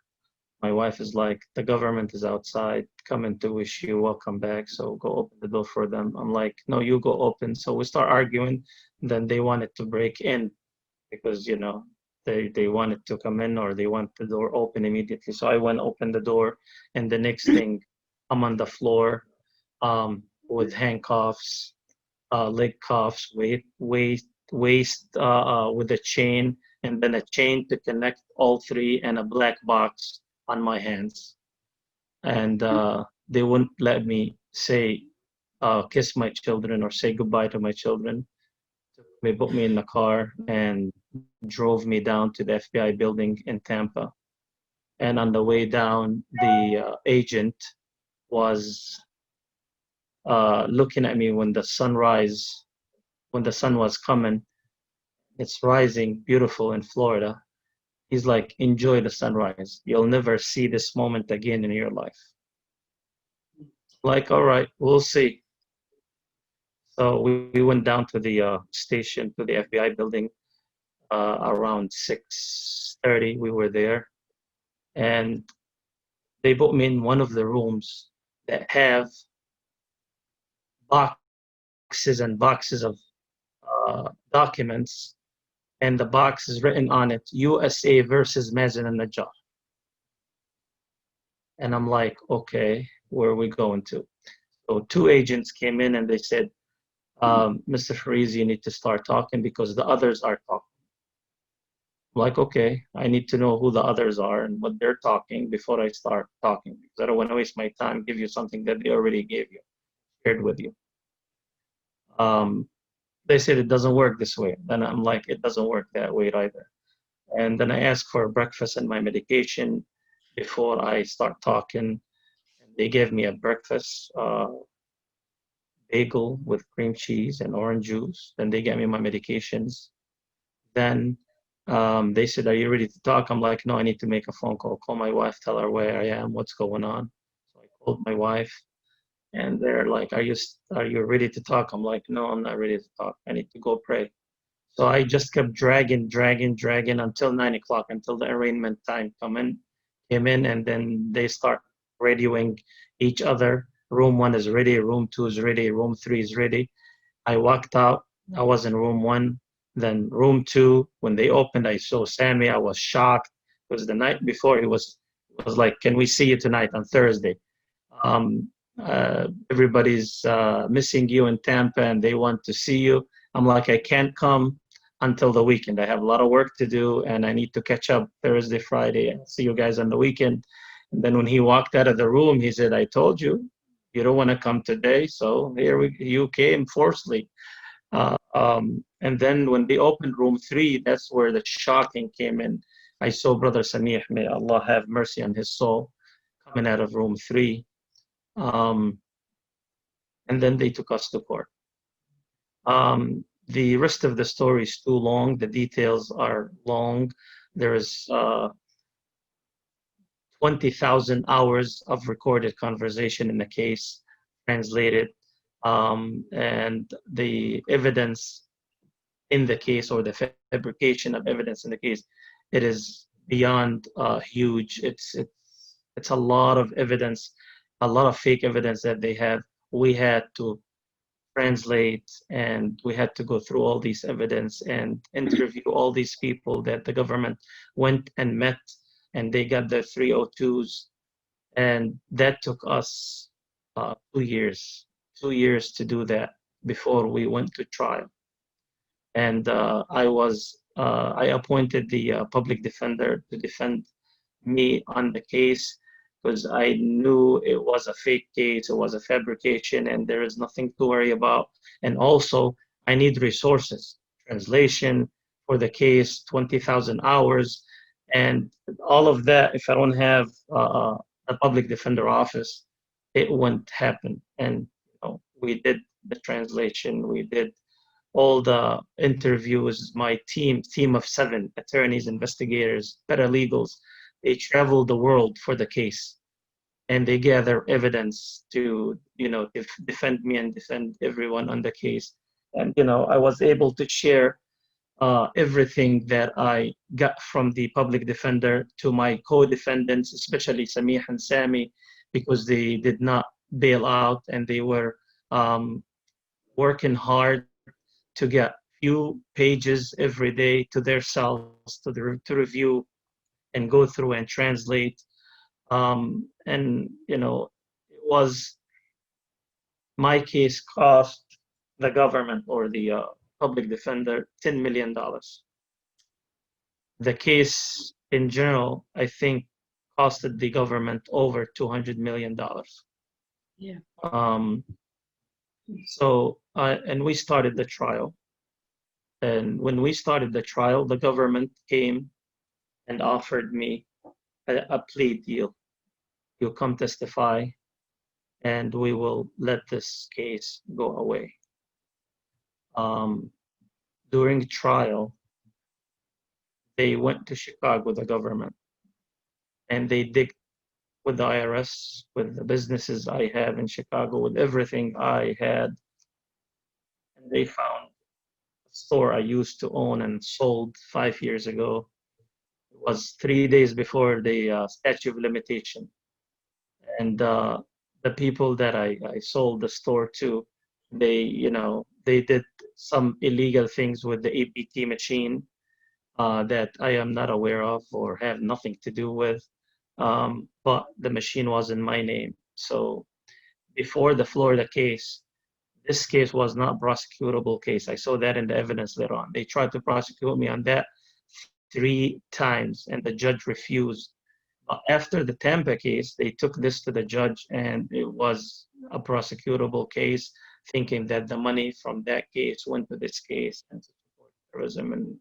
my wife is like, the government is outside, coming to wish you welcome back. So go open the door for them. I'm like, no, you go open. So we start arguing. Then they wanted to break in because, you know, they wanted to come in or they want the door open immediately. So I went open the door, and the next thing, I'm on the floor with handcuffs, leg cuffs, waist with a chain, and then a chain to connect all three, and a black box on my hands. And they wouldn't let me say, kiss my children or say goodbye to my children. They put me in the car and drove me down to the FBI building in Tampa. And on the way down, the agent was looking at me when the sun was coming. It's rising, beautiful in Florida. He's like, enjoy the sunrise. You'll never see this moment again in your life. Like, all right, we'll see. So we went down to the station, to the FBI building around 6:30. We were there, and they put me in one of the rooms that have boxes and boxes of documents, and the box is written on it, USA versus Mazen and Najjar. And I'm like, okay, where are we going to? So 2 agents came in and they said, Mr. Fariz, you need to start talking because the others are talking. I'm like, okay, I need to know who the others are and what they're talking before I start talking, because I don't want to waste my time, give you something that they already gave you, shared with you. They said it doesn't work this way. Then I'm like, it doesn't work that way either. And then I asked for breakfast and my medication before I start talking. They gave me a breakfast bagel with cream cheese and orange juice. Then they gave me my medications. Then they said, are you ready to talk? I'm like, no, I need to make a phone call. Call my wife, tell her where I am, what's going on. So I called my wife, and they're like, are you ready to talk? I'm like, no, I'm not ready to talk. I need to go pray. So I just kept dragging until 9 o'clock, until the arraignment time came in, and then they start radioing each other. Room 1 is ready, room 2 is ready, room 3 is ready. I walked out. I was in room 1. Then room 2, when they opened, I saw Sammy. I was shocked. It was the night before. He was like, can we see you tonight on Thursday? Everybody's missing you in Tampa and they want to see you. I'm like, I can't come until the weekend. I have a lot of work to do and I need to catch up Thursday, Friday, and see you guys on the weekend. And then when he walked out of the room, he said, I told you, you don't want to come today. So you came forcefully. And then when they opened room 3, that's where the shocking came in. I saw Brother Samih, may Allah have mercy on his soul, coming out of room 3. And then they took us to court. The rest of the story is too long. The details are long. There is 20,000 hours of recorded conversation in the case, translated. And the evidence in the case, or the fabrication of evidence in the case, it is beyond huge. It's a lot of evidence, a lot of fake evidence that they have. We had to translate, and we had to go through all these evidence and interview all these people that the government went and met, and they got their 302s, and that took us 2 years. 2 years to do that before we went to trial. And I appointed the public defender to defend me on the case because I knew it was a fake case, it was a fabrication, and there is nothing to worry about. And also, I need resources, translation for the case, 20,000 hours, and all of that. If I don't have a public defender office, it wouldn't happen. And we did the translation, we did all the interviews. My team of 7 attorneys, investigators, paralegals, they traveled the world for the case, and they gather evidence to defend me and defend everyone on the case. And I was able to share everything that I got from the public defender to my co-defendants, especially Samih and Sami, because they did not bail out and they were working hard to get few pages every day to their cells to review and go through and translate. And it was my case cost the government or the public defender $10 million. The case in general, I think, costed the government over $200 million. Yeah. And we started the trial. And when we started the trial, the government came and offered me a plea deal. You come testify, and we will let this case go away. During trial, they went to Chicago, the government, and they digged with the IRS, with the businesses I have in Chicago, with everything I had. And they found a store I used to own and sold 5 years ago. It was 3 days before the statute of limitation. And the people that I sold the store to, they did some illegal things with the APT machine that I am not aware of or have nothing to do with. But the machine was in my name. So before the Florida case, this case was not a prosecutable case. I saw that in the evidence later on. They tried to prosecute me on that 3 times, and the judge refused. After the Tampa case, they took this to the judge, and it was a prosecutable case, thinking that the money from that case went to this case and to support terrorism and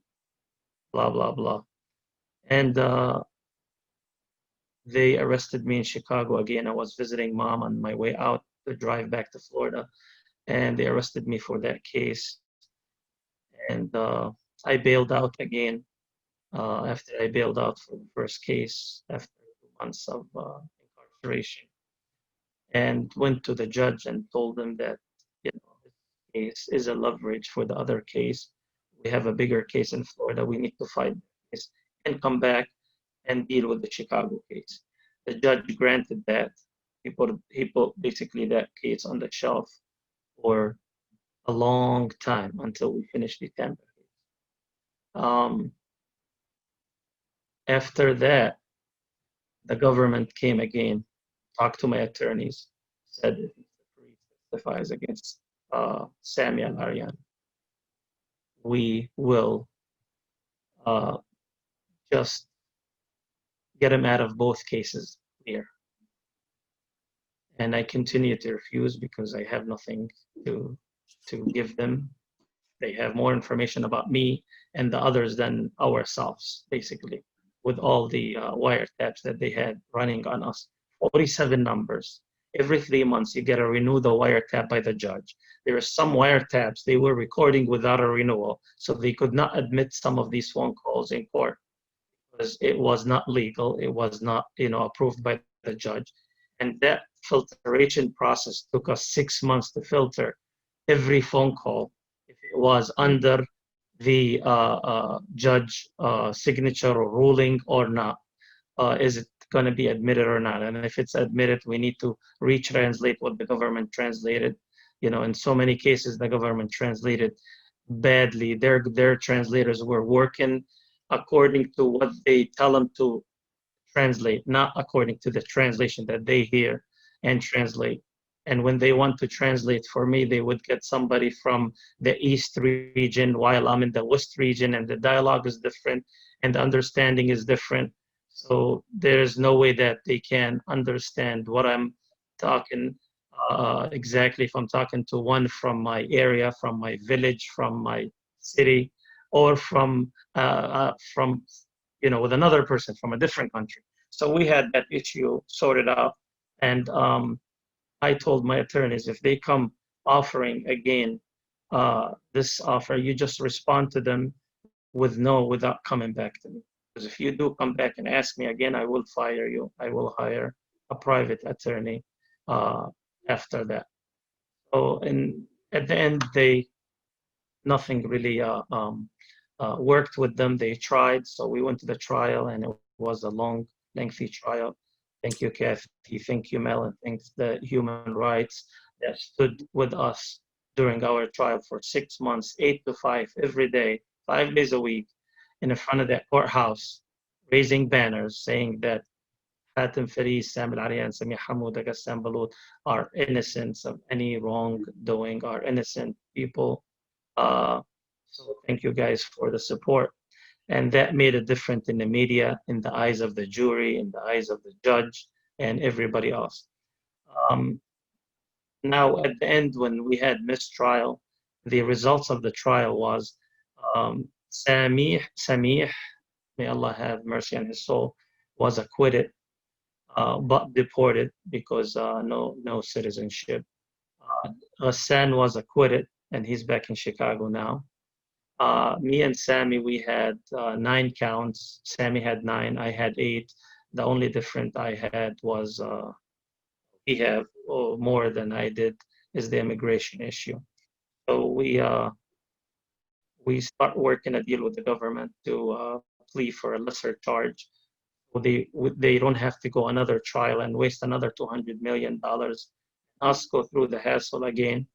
blah, blah, blah. And they arrested me in Chicago again. I was visiting mom on my way out to drive back to Florida, and they arrested me for that case. And I bailed out again after I bailed out for the first case after 2 months of incarceration, and went to the judge and told him that this case is a leverage for the other case. We have a bigger case in Florida. We need to fight this and come back and deal with the Chicago case. The judge granted that. He put basically that case on the shelf for a long time until we finished the Tampa case. After that, the government came again, talked to my attorneys, said if the priest testifies against Sami and Aryan, we will just get him out of both cases clear. And I continue to refuse because I have nothing to give them. They have more information about me and the others than ourselves, basically, with all the wiretaps that they had running on us. 47 numbers. Every 3 months, you get to renew the wiretap by the judge. There are some wiretaps they were recording without a renewal, so they could not admit some of these phone calls in court because it was not legal. It was not, approved by the judge. And that filtration process took us 6 months to filter every phone call if it was under the judge signature or ruling or not. Is it going to be admitted or not? And if it's admitted, we need to retranslate what the government translated. In so many cases, the government translated badly. Their translators were working according to what they tell them to translate, not according to the translation that they hear and translate. And when they want to translate for me, they would get somebody from the East region while I'm in the West region, and the dialogue is different and the understanding is different. So there's no way that they can understand what I'm talking exactly. If I'm talking to one from my area, from my village, from my city, or from with another person from a different country. So we had that issue sorted out, and I told my attorneys if they come offering again this offer, you just respond to them with no without coming back to me. Because if you do come back and ask me again, I will fire you. I will hire a private attorney uh, after that. So, and at the end, nothing really worked with them. They tried, so we went to the trial, and it was a long, lengthy trial. Thank you, Kathy. Thank you, Mel, and thanks the human rights that stood with us during our trial for 6 months, 8 to 5, every day, 5 days a week, in front of that courthouse, raising banners saying that Hatem Fariz, Sam Al-Arian, Samih Hamoud, Ghassan Balout are innocent of any wrongdoing, are innocent people. So thank you guys for the support. And that made a difference in the media, in the eyes of the jury, in the eyes of the judge, and everybody else. Now, at the end, when we had mistrial, the results of the trial was Samih, may Allah have mercy on his soul, was acquitted, but deported because no citizenship. Ghassan was acquitted, and he's back in Chicago now. Me and Sammy, we had 9 counts. Sammy had 9, I had 8. The only difference I had was he have more than I did is the immigration issue. So we start working a deal with the government to plea for a lesser charge. So they don't have to go another trial and waste another $200 million. Us go through the hassle again.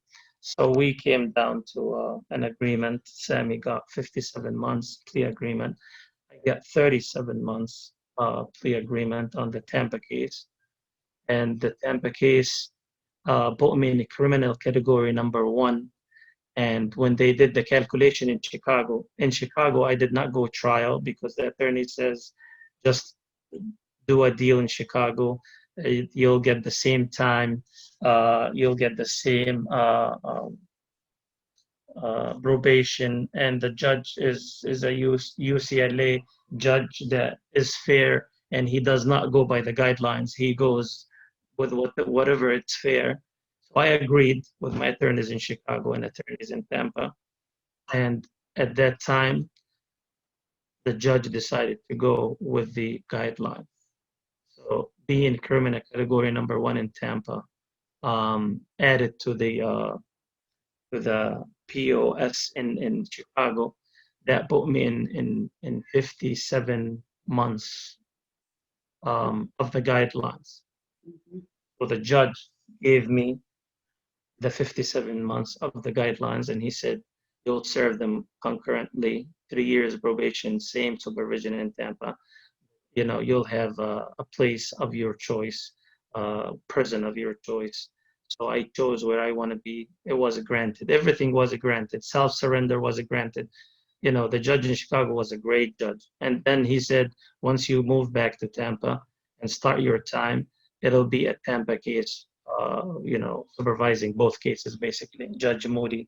So we came down to an agreement. Sammy got 57 months plea agreement. I got 37 months plea agreement on the Tampa case. And the Tampa case put me in the criminal category number 1. And when they did the calculation in Chicago, I did not go trial because the attorney says, just do a deal in Chicago. You'll get the same time. You'll get the same probation, and the judge is a UCLA judge that is fair, and he does not go by the guidelines. He goes with whatever it's fair. So I agreed with my attorneys in Chicago and attorneys in Tampa, and at that time, the judge decided to go with the guidelines. So being criminal category number 1 in Tampa, added to the POS in Chicago, that put me in 57 months of the guidelines. So the judge gave me the 57 months of the guidelines, and he said, you'll serve them concurrently, 3 years probation, same supervision in Tampa. You'll have a place of your choice, prison of your choice. So I chose where I want to be. It was granted. Everything was granted. Self-surrender was granted. The judge in Chicago was a great judge. And then he said, once you move back to Tampa and start your time, it'll be a Tampa case, supervising both cases, basically. Judge Moody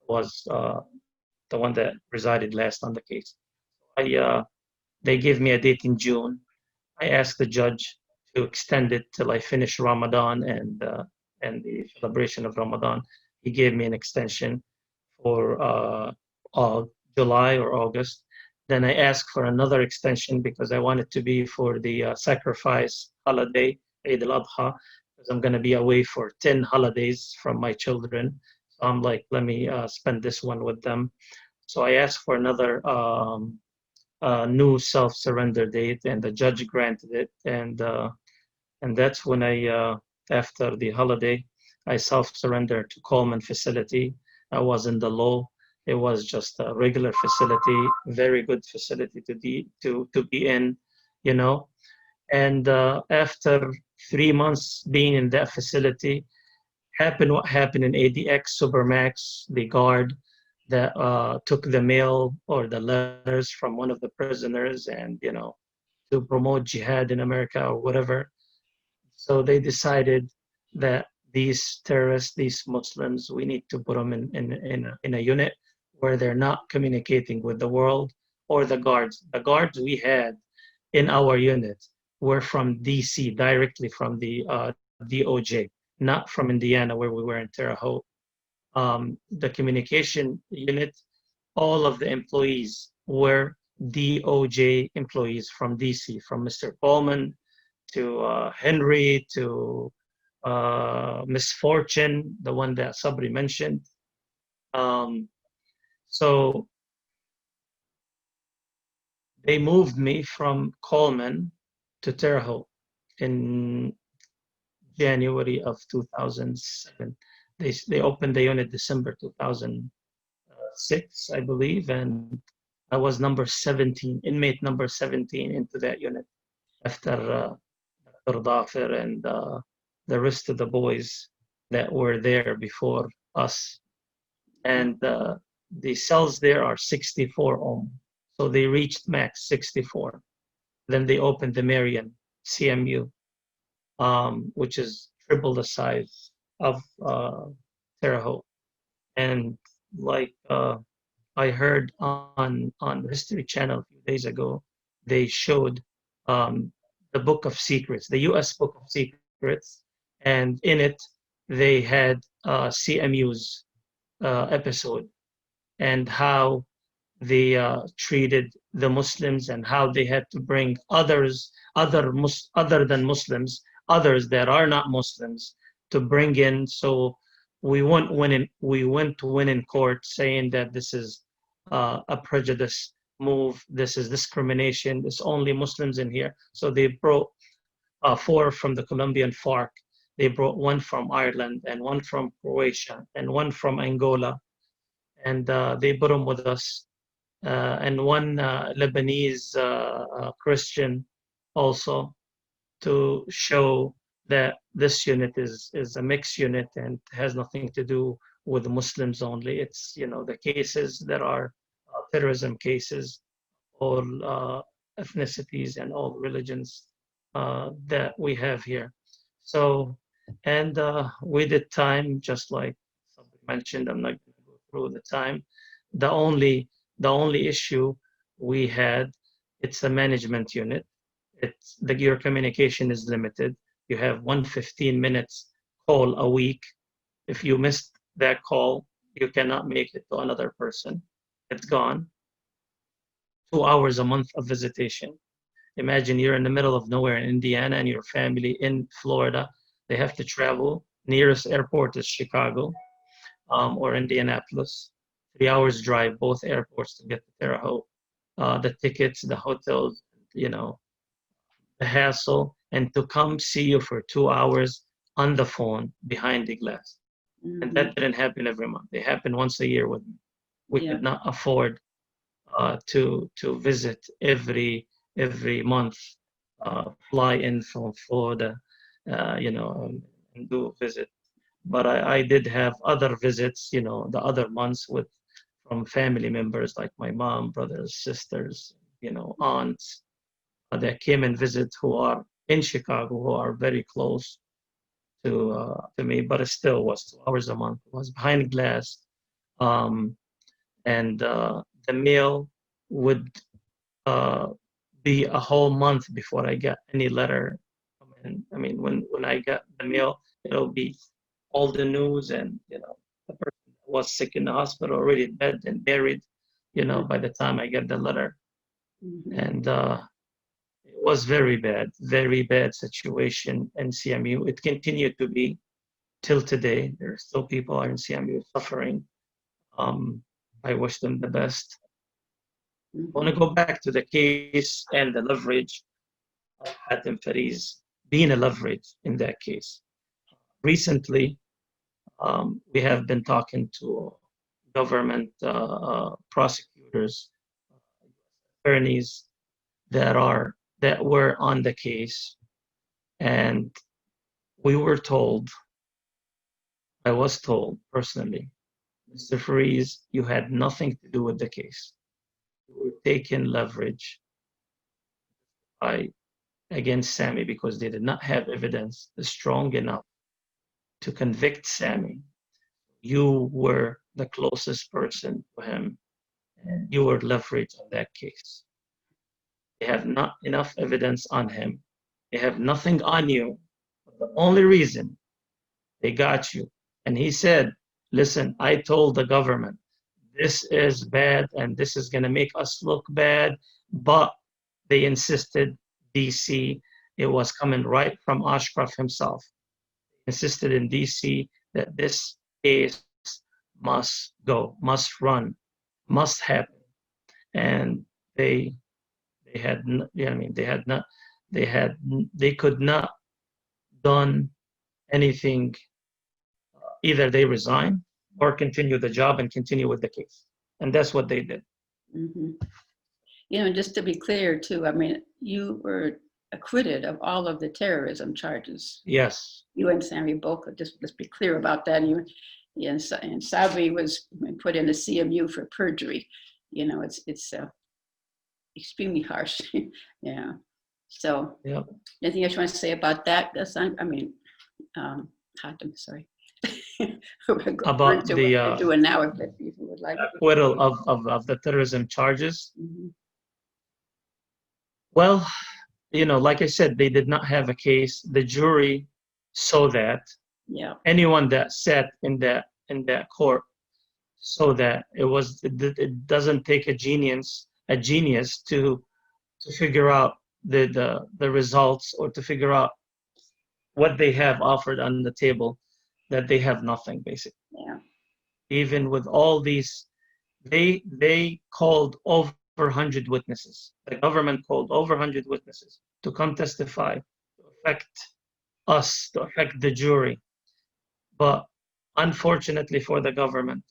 was the one that resided last on the case. They gave me a date in June. I asked the judge to extend it till I finish Ramadan and the celebration of Ramadan. He gave me an extension for July or August. Then I asked for another extension because I want it to be for the sacrifice holiday, Eid al-Adha, because I'm going to be away for 10 holidays from my children. So I'm like, let me spend this one with them. So I asked for another new self-surrender date, and the judge granted it. And that's when after the holiday, I self-surrendered to Coleman facility. I was in the law. It was just a regular facility, very good facility to be in, And after 3 months being in that facility, happened what happened in ADX Supermax, the guard that took the mail or the letters from one of the prisoners and, to promote jihad in America or whatever. So they decided that these terrorists, these Muslims, we need to put them in a unit where they're not communicating with the world or the guards. The guards we had in our unit were from DC, directly from the DOJ, not from Indiana where we were in Terre Haute. The communication unit, all of the employees were DOJ employees from DC, from Mr. Coleman to Henry to Misfortune, the one that Sabri mentioned. So they moved me from Coleman to Terre Haute in January of 2007. They opened the unit December 2006, I believe, and I was number 17, inmate number 17 into that unit after Dr. Dhafir and the rest of the boys that were there before us. And the cells there are 64 ohm. So they reached max 64. Then they opened the Marion CMU, which is triple the size of Terre Haute. And like I heard on the History Channel a few days ago, they showed the Book of Secrets, the US Book of Secrets, and in it they had CMU's episode and how they treated the Muslims and how they had to bring other than Muslims, others that are not Muslims, to bring in. So we went to win in court saying that this is a prejudice move, this is discrimination, it's only Muslims in here. So they brought 4 from the Colombian FARC, they brought 1 from Ireland and 1 from Croatia and 1 from Angola, and they put them with us, and 1 Lebanese Christian also, to show that this unit is a mixed unit and has nothing to do with Muslims only. It's, the cases that are terrorism cases, all ethnicities and all religions that we have here. So, and we did time, just like somebody mentioned. I'm not going to go through the time. The only issue we had, it's a management unit. Your communication is limited. You have 115 minutes call a week. If you missed that call, you cannot make it to another person. It's gone. 2 hours a month of visitation. Imagine you're in the middle of nowhere in Indiana and your family in Florida. They have to travel. Nearest airport is Chicago or Indianapolis. 3 hours drive, both airports, to get to Terre Haute. The tickets, the hotels, the hassle, and to come see you for 2 hours on the phone behind the glass. Mm-hmm. And that didn't happen every month. They happen once a year with me. We could not afford to visit every month, fly in from Florida, and do a visit. But I did have other visits, the other months from family members like my mom, brothers, sisters, aunts that came and visit, who are in Chicago, who are very close to me. But it still was 2 hours a month. It was behind glass, and the meal would be a whole month before I got any letter. I mean, when I got the mail, it'll be all the news, and the person was sick in the hospital, already in bed and buried, by the time I get the letter. Mm-hmm. And it was very bad situation in CMU. It continued to be till today. There are still people in CMU suffering. I wish them the best. I want to go back to the case and the leverage of Hatem Fariz being a leverage in that case. Recently, we have been talking to government prosecutors, attorneys that were on the case, and I was told personally, Mr. Fariz, you had nothing to do with the case. You were taking leverage. against Sammy because they did not have evidence strong enough to convict Sammy. You were the closest person to him, and you were leverage on that case. They have not enough evidence on him. They have nothing on you. The only reason they got you, and he said, listen, I told the government, this is bad and this is going to make us look bad, but they insisted, DC, it was coming right from Ashcroft himself, insisted in DC that this case must go, must run, must happen. And they could not done anything. Either they resign or continue the job and continue with the case. And that's what they did. Mm-hmm. You know, just to be clear too, I mean, you were acquitted of all of the terrorism charges. Yes. You and Sammy both, let's be clear about that. And Sabri was put in a CMU for perjury. You know, it's extremely harsh. Yeah. So, yep. Anything else you want to say about that? I mean, Hatem, sorry. About the doing now, if you would like. Acquittal of the terrorism charges. Mm-hmm. Well, you know, like I said, they did not have a case. The jury saw that. Yeah. Anyone that sat in that court saw that it doesn't take a genius to figure out the results or to figure out what they have offered on the table, that they have nothing basically. Yeah. Even with all these, they called over 100 witnesses. The government called over 100 witnesses to come testify, to affect us, to affect the jury. But unfortunately for the government,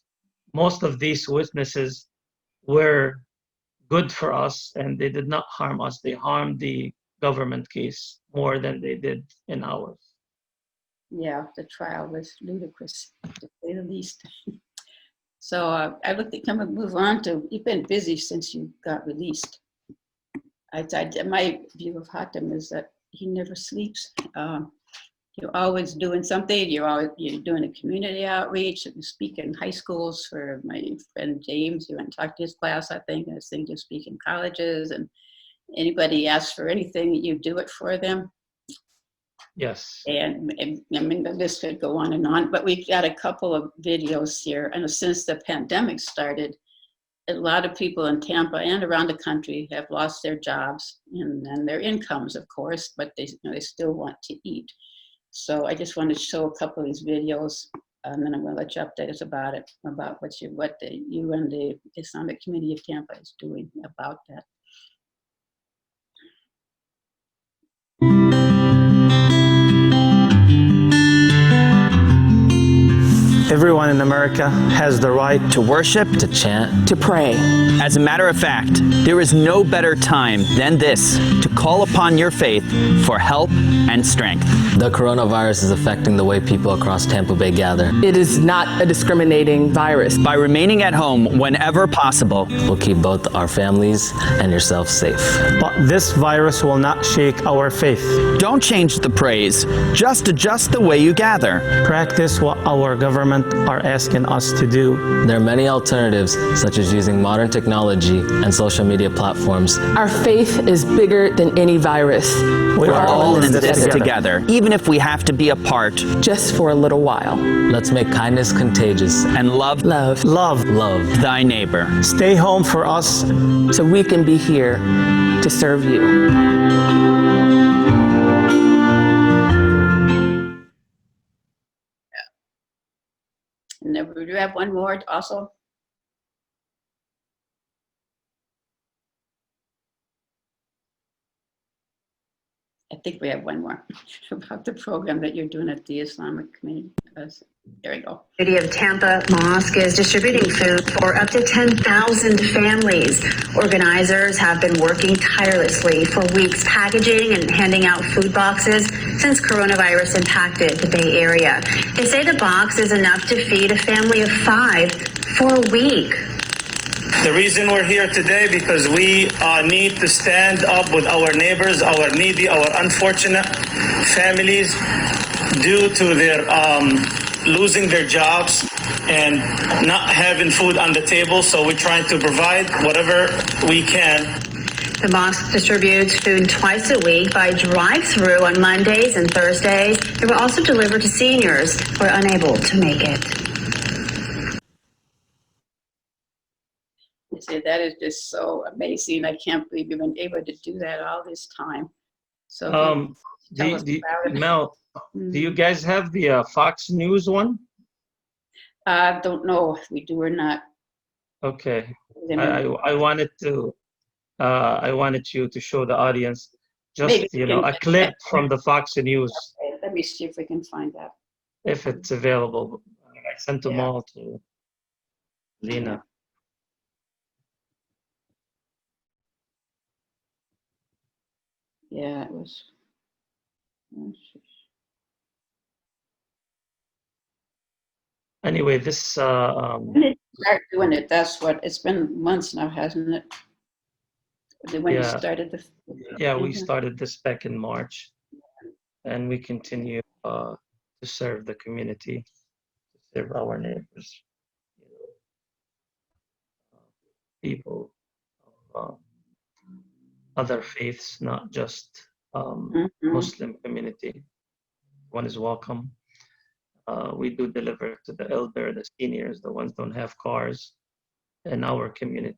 most of these witnesses were good for us and they did not harm us. They harmed the government case more than they did in ours. Yeah, the trial was ludicrous, to say the least. So I looked at, come and move on to, you've been busy since you got released. My view of Hatem is that he never sleeps. You're always doing something. You're doing a community outreach. You speak in high schools for my friend James. You went and talked to his class, I think. I was thinking to speak in colleges, and anybody asks for anything, you do it for them. Yes. And I mean, the list could go on, but we've got a couple of videos here. And since the pandemic started, a lot of people in Tampa and around the country have lost their jobs and their incomes, of course, but they still want to eat. So I just want to show a couple of these videos, and then I'm going to let you update us about it, about what you and the Islamic community of Tampa is doing about that. Everyone in America has the right to worship, to chant, to pray. As a matter of fact, there is no better time than this to call upon your faith for help and strength. The coronavirus is affecting the way people across Tampa Bay gather. It is not a discriminating virus. By remaining at home whenever possible, we'll keep both our families and yourself safe. But this virus will not shake our faith. Don't change the praise, just adjust the way you gather. Practice what our government are asking us to do. There are many alternatives, such as using modern technology and social media platforms. Our faith is bigger than any virus. We're all in this together, even if we have to be apart. Just for a little while. Let's make kindness contagious. And love thy neighbor. Stay home for us, so we can be here to serve you. And then we do have one more also. I think we have one more about the program that you're doing at the Islamic community. There we go. The city of Tampa Mosque is distributing food for up to 10,000 families. Organizers have been working tirelessly for weeks, packaging and handing out food boxes since coronavirus impacted the Bay Area. They say the box is enough to feed a family of 5 for a week. The reason we're here today because we need to stand up with our neighbors, our needy, our unfortunate families due to their losing their jobs and not having food on the table. So we're trying to provide whatever we can. The mosque distributes food twice a week by drive-through on Mondays and Thursdays. It will also deliver to seniors who are unable to make it. I say that is just so amazing. I can't believe you've been able to do that all this time. So tell us about it. Mel, do you guys have the Fox News one? I don't know if we do or not. Okay. I wanted you to show the audience just a clip from the Fox News. Okay, let me see if we can find that. If it's available. I sent them all to Lena. Yeah, it was. Anyway, this When did you start doing it? That's what it's been months now, hasn't it? When you started the we started this back in March, and we continue to serve the community, to serve our neighbors, people of other faiths, not just Muslim community. One is welcome. We do deliver to the elder, the seniors, the ones don't have cars in our community.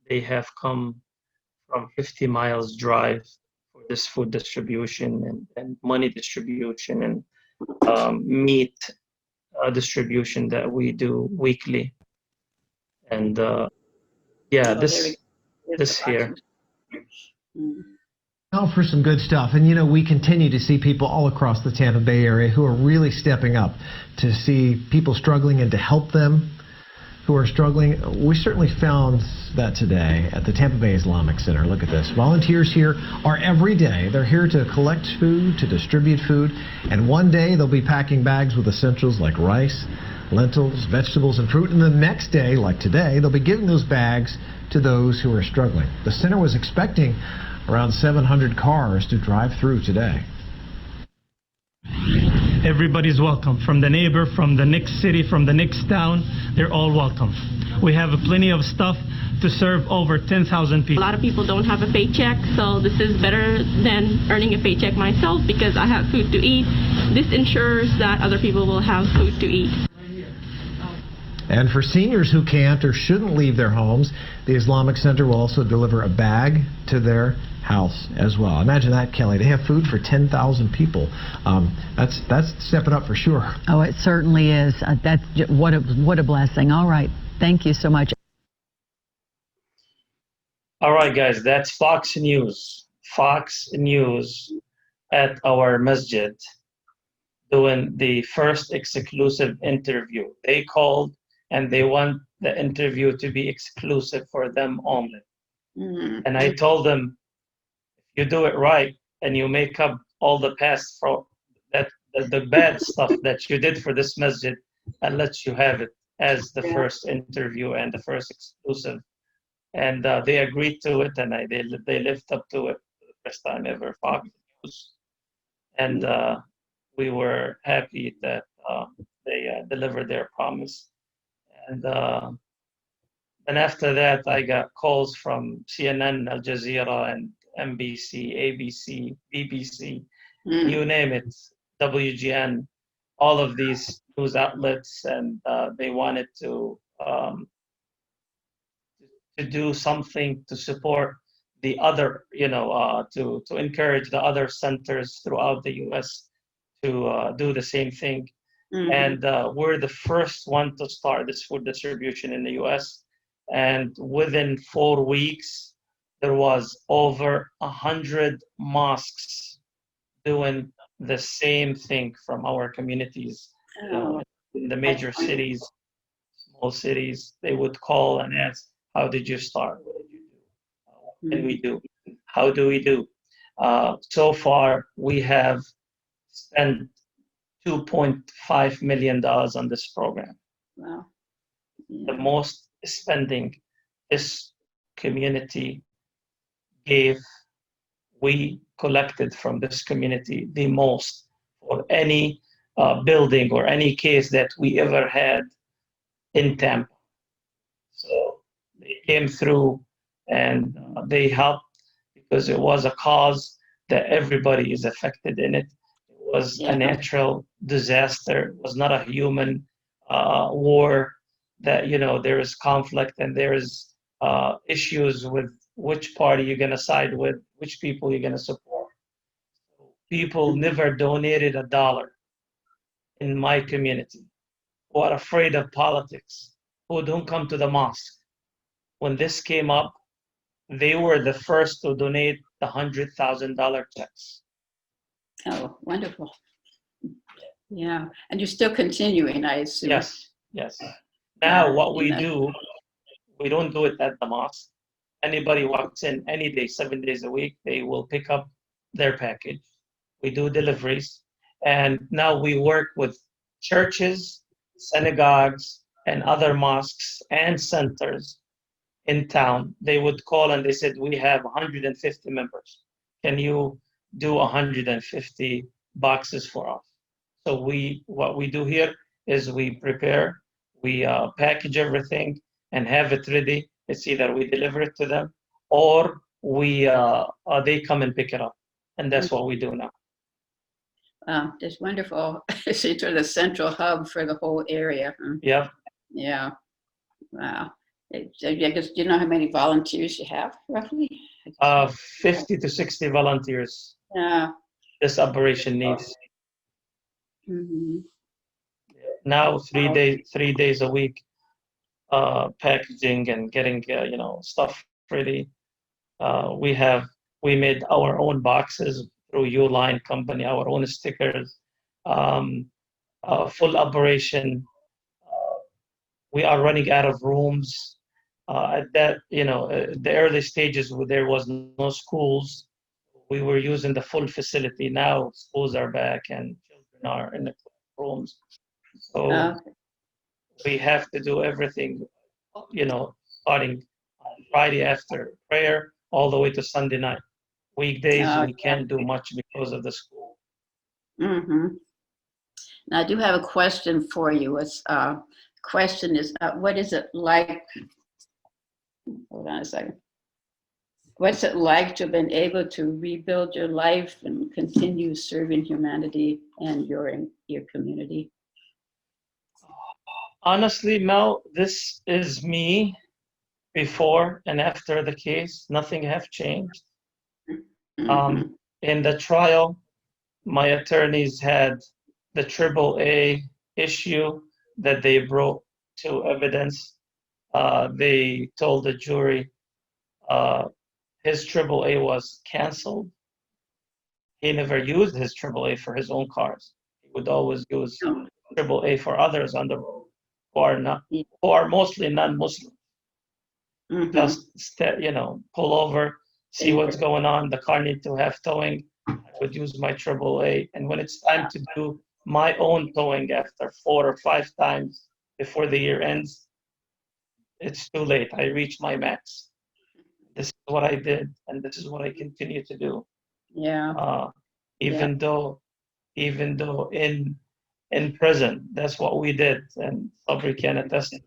They have come from 50 miles drive for this food distribution and money distribution and meat distribution that we do weekly. And this here. Now for some good stuff. And we continue to see people all across the Tampa Bay area who are really stepping up to see people struggling and to help them who are struggling. We certainly found that today at the Tampa Bay Islamic Center. Look at this. Volunteers here are every day. They're here to collect food, to distribute food, and one day they'll be packing bags with essentials like rice, lentils, vegetables, and fruit, and the next day, like today, they'll be giving those bags to those who are struggling. The center was expecting around 700 cars to drive through today. Everybody's welcome, from the neighbor, from the next city, from the next town. They're all welcome. We have plenty of stuff to serve over 10,000 people. A lot of people don't have a paycheck, so this is better than earning a paycheck myself because I have food to eat. This ensures that other people will have food to eat. And for seniors who can't or shouldn't leave their homes, the Islamic Center will also deliver a bag to their house as well. Imagine that, Kelly. They have food for 10,000 people. That's stepping up for sure. Oh, it certainly is. What a blessing. All right. Thank you so much. All right, guys. That's Fox News. Fox News at our masjid doing the first exclusive interview. They called and they want the interview to be exclusive for them only. And I told them, if you do it right and you make up all the past for the bad stuff that you did for this masjid, I'll let you have it as the first interview and the first exclusive. And they agreed to it, and they lived up to it for the first time ever, Fox News. And we were happy that they delivered their promise. And then after that, I got calls from CNN, Al Jazeera, and NBC, ABC, BBC, you name it, WGN, all of these news outlets, and they wanted to do something to support the other, to encourage the other centers throughout the U.S. to do the same thing. And we're the first one to start this food distribution in the U.S. And within 4 weeks, there was over 100 mosques doing the same thing from our communities. In the major cities, small cities, they would call and ask, how did you start? What did you do? What can we do? How do we do? So far, we have spent $2.5 million on this program. Wow. Yeah. The most spending this community gave, we collected from this community the most for any building or any case that we ever had in Tampa. So they came through and they helped because it was a cause that everybody is affected in it. It was a natural disaster. It was not a human war that, you know, there is conflict and there is issues with which party you're going to side with, which people you're going to support. People never donated $1 in my community who are afraid of politics, who don't come to the mosque. When this came up, they were the first to donate the $100,000 checks. Oh, wonderful. Yeah, and you're still continuing, I assume. Yes, yes. Now what we do, we don't do it at the mosque. Anybody walks in any day, 7 days a week, they will pick up their package. We do deliveries. And now we work with churches, synagogues, and other mosques and centers in town. They would call and they said, we have 150 members. Can you do 150 boxes for us? So what we do here is we prepare, we package everything and have it ready. It's either we deliver it to them or they come and pick it up. And that's what we do now. Wow, that's wonderful. So you're the central hub for the whole area. Huh? Yep. Yeah. Wow. So I guess, do you know how many volunteers you have, roughly? 50 to 60 volunteers. Yeah. This operation needs. Mm-hmm. Now 3 days a week, packaging and getting stuff ready. We made our own boxes through Uline company, our own stickers, full operation. We are running out of rooms. At that, the early stages where there was no schools, we were using the full facility. Now schools are back and children are in the rooms. So we have to do everything, starting on Friday after prayer all the way to Sunday night. Weekdays, we can't do much because of the school. Mm-hmm. Now, I do have a question for you. Question is, what is it like? Hold on a second. What's it like to have been able to rebuild your life and continue serving humanity and your community? Honestly, Mel, this is me before and after the case. Nothing have changed. Mm-hmm. In the trial, my attorneys had the AAA issue that they brought to evidence. They told the jury his AAA was canceled. He never used his AAA for his own cars. He would always use AAA for others on the road who are mostly non-Muslim. Mm-hmm. Just pull over, see what's going on. The car needs to have towing. I would use my AAA, and when it's time to do my own towing after 4 or 5 times before the year ends, it's too late. I reached my max. This is what I did, and this is what I continue to do. Yeah. Even though in prison, that's what we did, and Sabri can attest to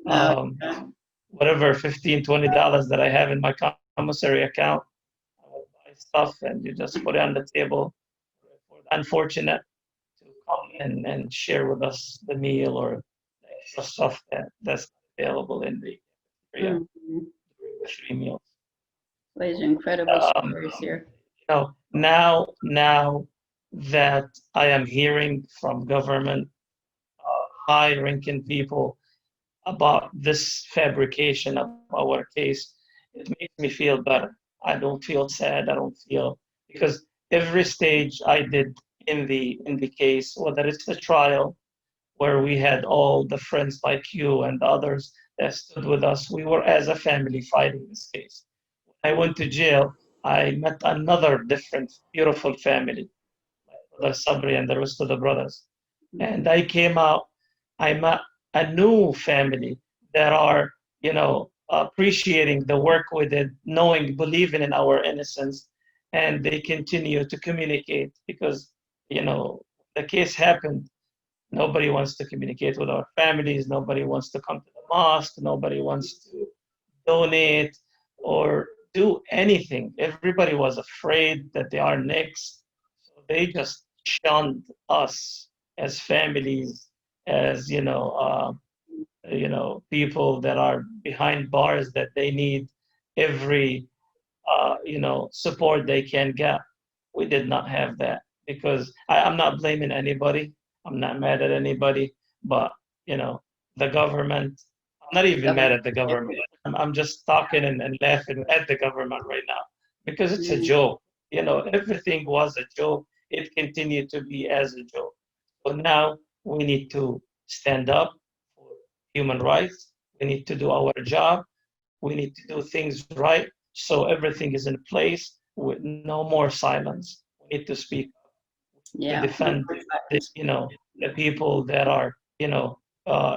that. Whatever $15-20 that I have in my commissary account, I would buy stuff and you just put it on the table for the unfortunate to come and share with us the meal or the extra stuff that's available in the area during the 3 meals. These are incredible stories here. Now that I am hearing from government, high-ranking people about this fabrication of our case, it makes me feel better. I don't feel sad. I don't feel, because every stage I did in the case, whether it's the trial where we had all the friends like you and others that stood with us, we were as a family fighting this case. When I went to jail, I met another different, beautiful family, like Brother Sabri and the rest of the brothers. And I came out, I met a new family that are, appreciating the work we did, knowing, believing in our innocence, and they continue to communicate because, the case happened. Nobody wants to communicate with our families. Nobody wants to come to the mosque. Nobody wants to donate or do anything. Everybody was afraid that they are next. So they just shunned us as families, as people that are behind bars that they need every support they can get. We did not have that because I'm not blaming anybody. I'm not mad at anybody, but the government. I'm not even mad at the government. I'm just talking and laughing at the government right now because it's a joke. Everything was a joke. It continued to be as a joke. So now we need to stand up for human rights. We need to do our job. We need to do things right so everything is in place with no more silence. We need to speak up to defend, the people that are,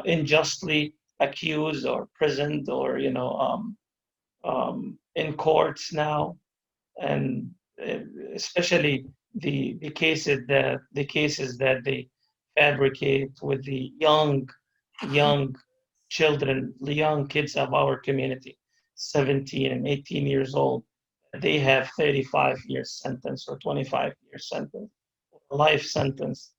unjustly accused or imprisoned or, in courts now, and especially the cases that they fabricate with the young children, the young kids of our community, 17 and 18 years old. They have 35 years sentence or 25 years sentence, life sentence.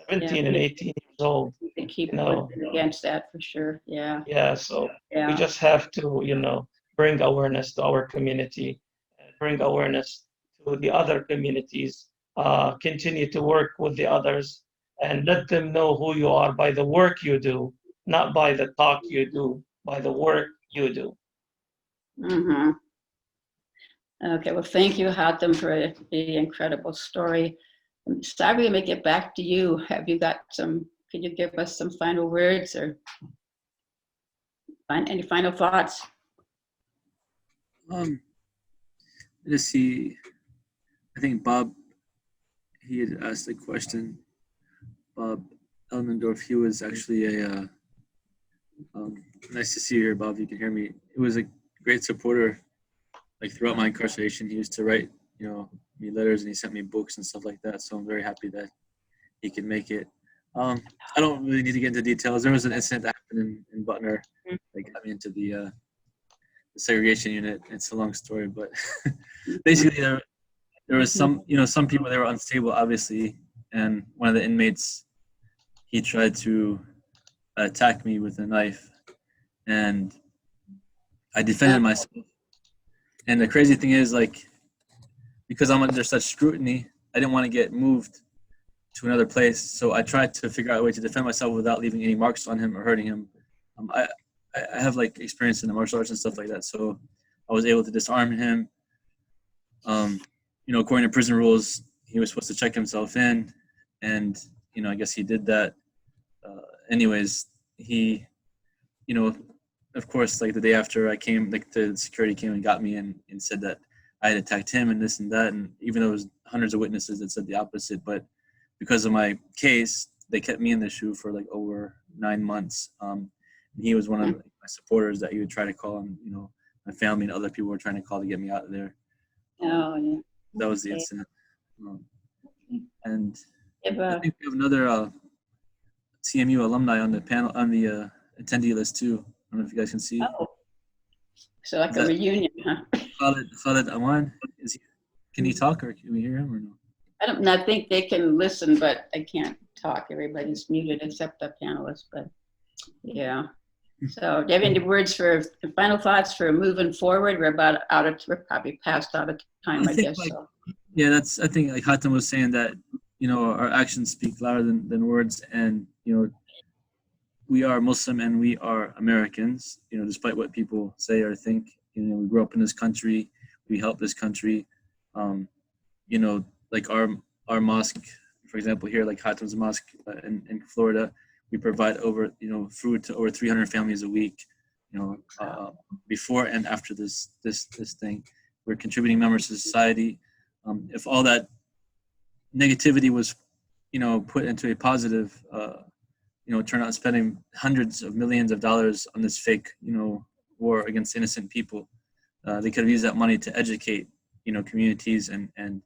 17 and 18 years old. They keep pushing against that for sure. Yeah. Yeah. So we just have to, bring awareness to our community, bring awareness to the other communities, continue to work with the others, and let them know who you are by the work you do, not by the talk you do, by the work you do. Mm-hmm. Okay, well, thank you, Hatem, for the incredible story. Sabri, let me get back to you. Have you got can you give us some final words or any final thoughts? Let's see. I think Bob, he had asked a question. Bob Elmendorf, he was actually a, nice to see you here, Bob, you can hear me. He was a great supporter, like throughout my incarceration. He used to write, me letters and he sent me books and stuff like that. So I'm very happy that he can make it. I don't really need to get into details. There was an incident that happened in Butner that got me into the segregation unit. It's a long story, but basically there was some people that were unstable, obviously, and one of the inmates, he tried to attack me with a knife, and I defended myself. And the crazy thing is, like, because I'm under such scrutiny, I didn't want to get moved to another place, so I tried to figure out a way to defend myself without leaving any marks on him or hurting him. I have like experience in the martial arts and stuff like that, so I was able to disarm him. According to prison rules, he was supposed to check himself in, and I guess he did that. Anyways, he, of course, like the day after I came, like the security came and got me and said that I had attacked him and this and that, and even though there was hundreds of witnesses that said the opposite, but because of my case, they kept me in the SHU for like over 9 months. And he was one of my supporters that he would try to call, and my family and other people were trying to call to get me out of there. Oh, yeah. That was the incident. And I think we have another CMU alumni on the panel, on the attendee list too. I don't know if you guys can see. Oh. So like a reunion, huh? Khalid Awan, can he talk or can we hear him or no? I think they can listen, but I can't talk. Everybody's muted except the panelists, but yeah. So do you have any words for final thoughts for moving forward? We're probably past out of time, I guess. So. Yeah, I think like Hatem was saying that, our actions speak louder than words, and, we are Muslim and we are Americans, despite what people say or think. We grew up in this country, we help this country. Like our mosque, for example, here, like Hatem's mosque in Florida, we provide over, food to over 300 families a week, before and after this thing. We're contributing members to society. If all that negativity was, put into a positive turn out spending hundreds of millions of dollars on this fake, war against innocent people. They could have used that money to educate, communities and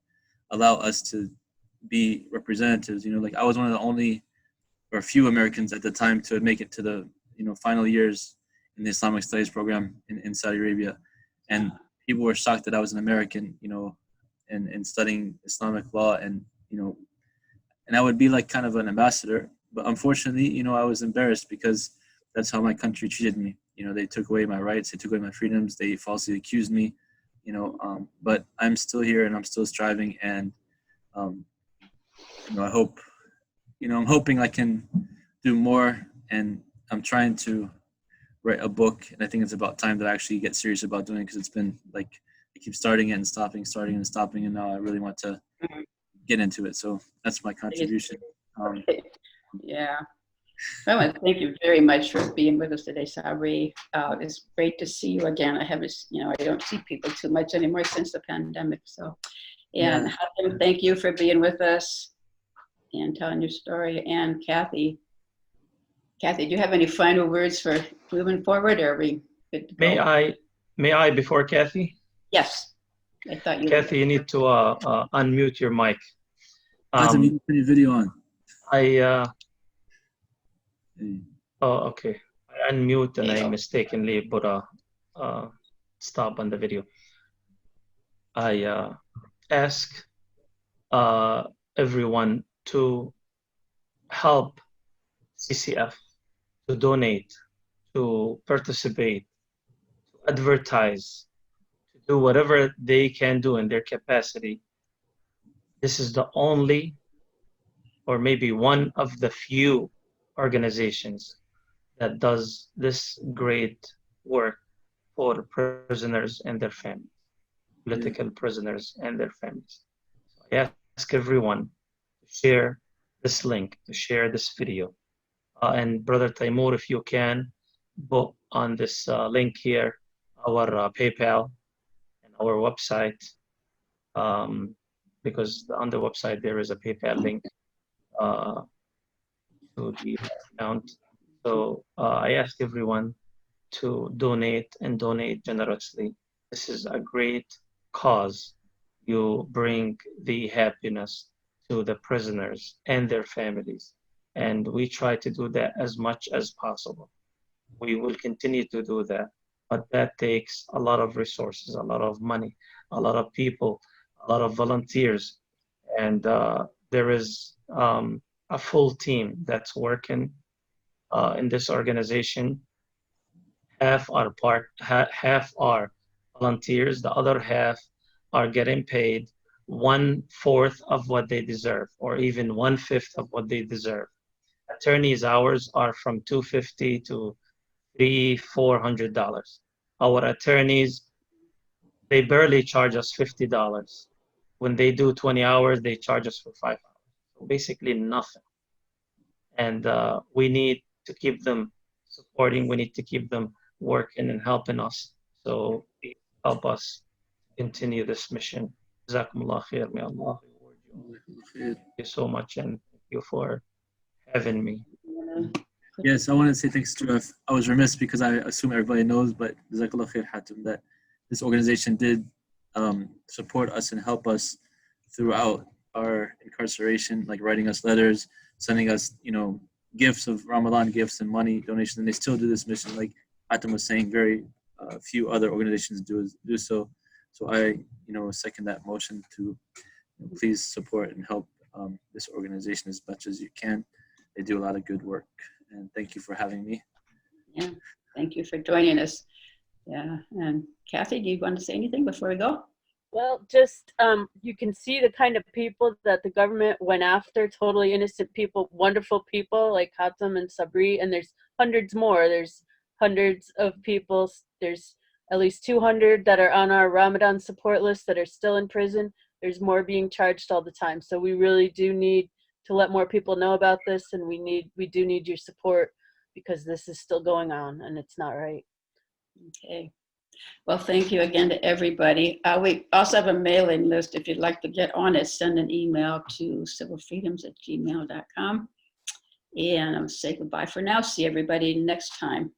allow us to be representatives. Like I was one of the only or few Americans at the time to make it to the, final years in the Islamic Studies program in Saudi Arabia. And people were shocked that I was an American, and studying Islamic law and I would be like kind of an ambassador. But unfortunately, I was embarrassed because that's how my country treated me. They took away my rights, they took away my freedoms, they falsely accused me, but I'm still here and I'm still striving. And, I hope, I'm hoping I can do more, and I'm trying to write a book. And I think it's about time that I actually get serious about doing it, because it's been like, I keep starting it and stopping, and now I really want to get into it. So that's my contribution. Yeah. Well, thank you very much for being with us today, Sabri. It's great to see you again. I don't see people too much anymore since the pandemic. So, and Hatem, thank you for being with us and telling your story. And Kathy, do you have any final words for moving forward, or are we good to go? May I before Kathy? Yes. I thought you Kathy, you need to unmute your mic. Hatem, you can put your video on. Oh, okay. I unmute and I mistakenly put a stop on the video. I ask everyone to help CCF, to donate, to participate, to advertise, to do whatever they can do in their capacity. This is the only, or maybe one of the few organizations that does this great work for prisoners and their families, political prisoners and their families. So I ask everyone to share this link, to share this video. And Brother Taimur, if you can, put on this link here, our PayPal and our website, because on the website there is a PayPal link to the account. So I ask everyone to donate and donate generously. This is a great cause. You bring the happiness to the prisoners and their families. And we try to do that as much as possible. We will continue to do that, but that takes a lot of resources, a lot of money, a lot of people, a lot of volunteers. And there is a full team that's working in this organization. Half are volunteers, the other half are getting paid 1/4 of what they deserve, or even 1/5 of what they deserve. Attorneys' hours are from $250 to $300-400. Our attorneys, they barely charge us $50. When they do 20 hours, they charge us for 5 hours. So basically nothing. And we need to keep them supporting. We need to keep them working and helping us. So please help us continue this mission. Jazakumullah khair. May Allah reward you. Thank you so much, and thank you for having me. Yes, I want to say thanks to, I was remiss because I assume everybody knows, but Jazakallah khair, Hatem, that this organization did support us and help us throughout our incarceration, like writing us letters, sending us, gifts of Ramadan gifts and money donations, and they still do this mission. Like Hatem was saying, very few other organizations do so. So I, second that motion to please support and help this organization as much as you can. They do a lot of good work, and thank you for having me. Yeah, thank you for joining us. Yeah, and Kathy, do you want to say anything before we go? Well, just you can see the kind of people that the government went after, totally innocent people, wonderful people like Hatem and Sabri, and there's hundreds more. There's hundreds of people. There's at least 200 that are on our Ramadan support list that are still in prison. There's more being charged all the time. So we really do need to let more people know about this, and we do need your support, because this is still going on and it's not right. Okay. Well, thank you again to everybody. We also have a mailing list. If you'd like to get on it, send an email to civilfreedoms@gmail.com. And I'm gonna say goodbye for now. See everybody next time.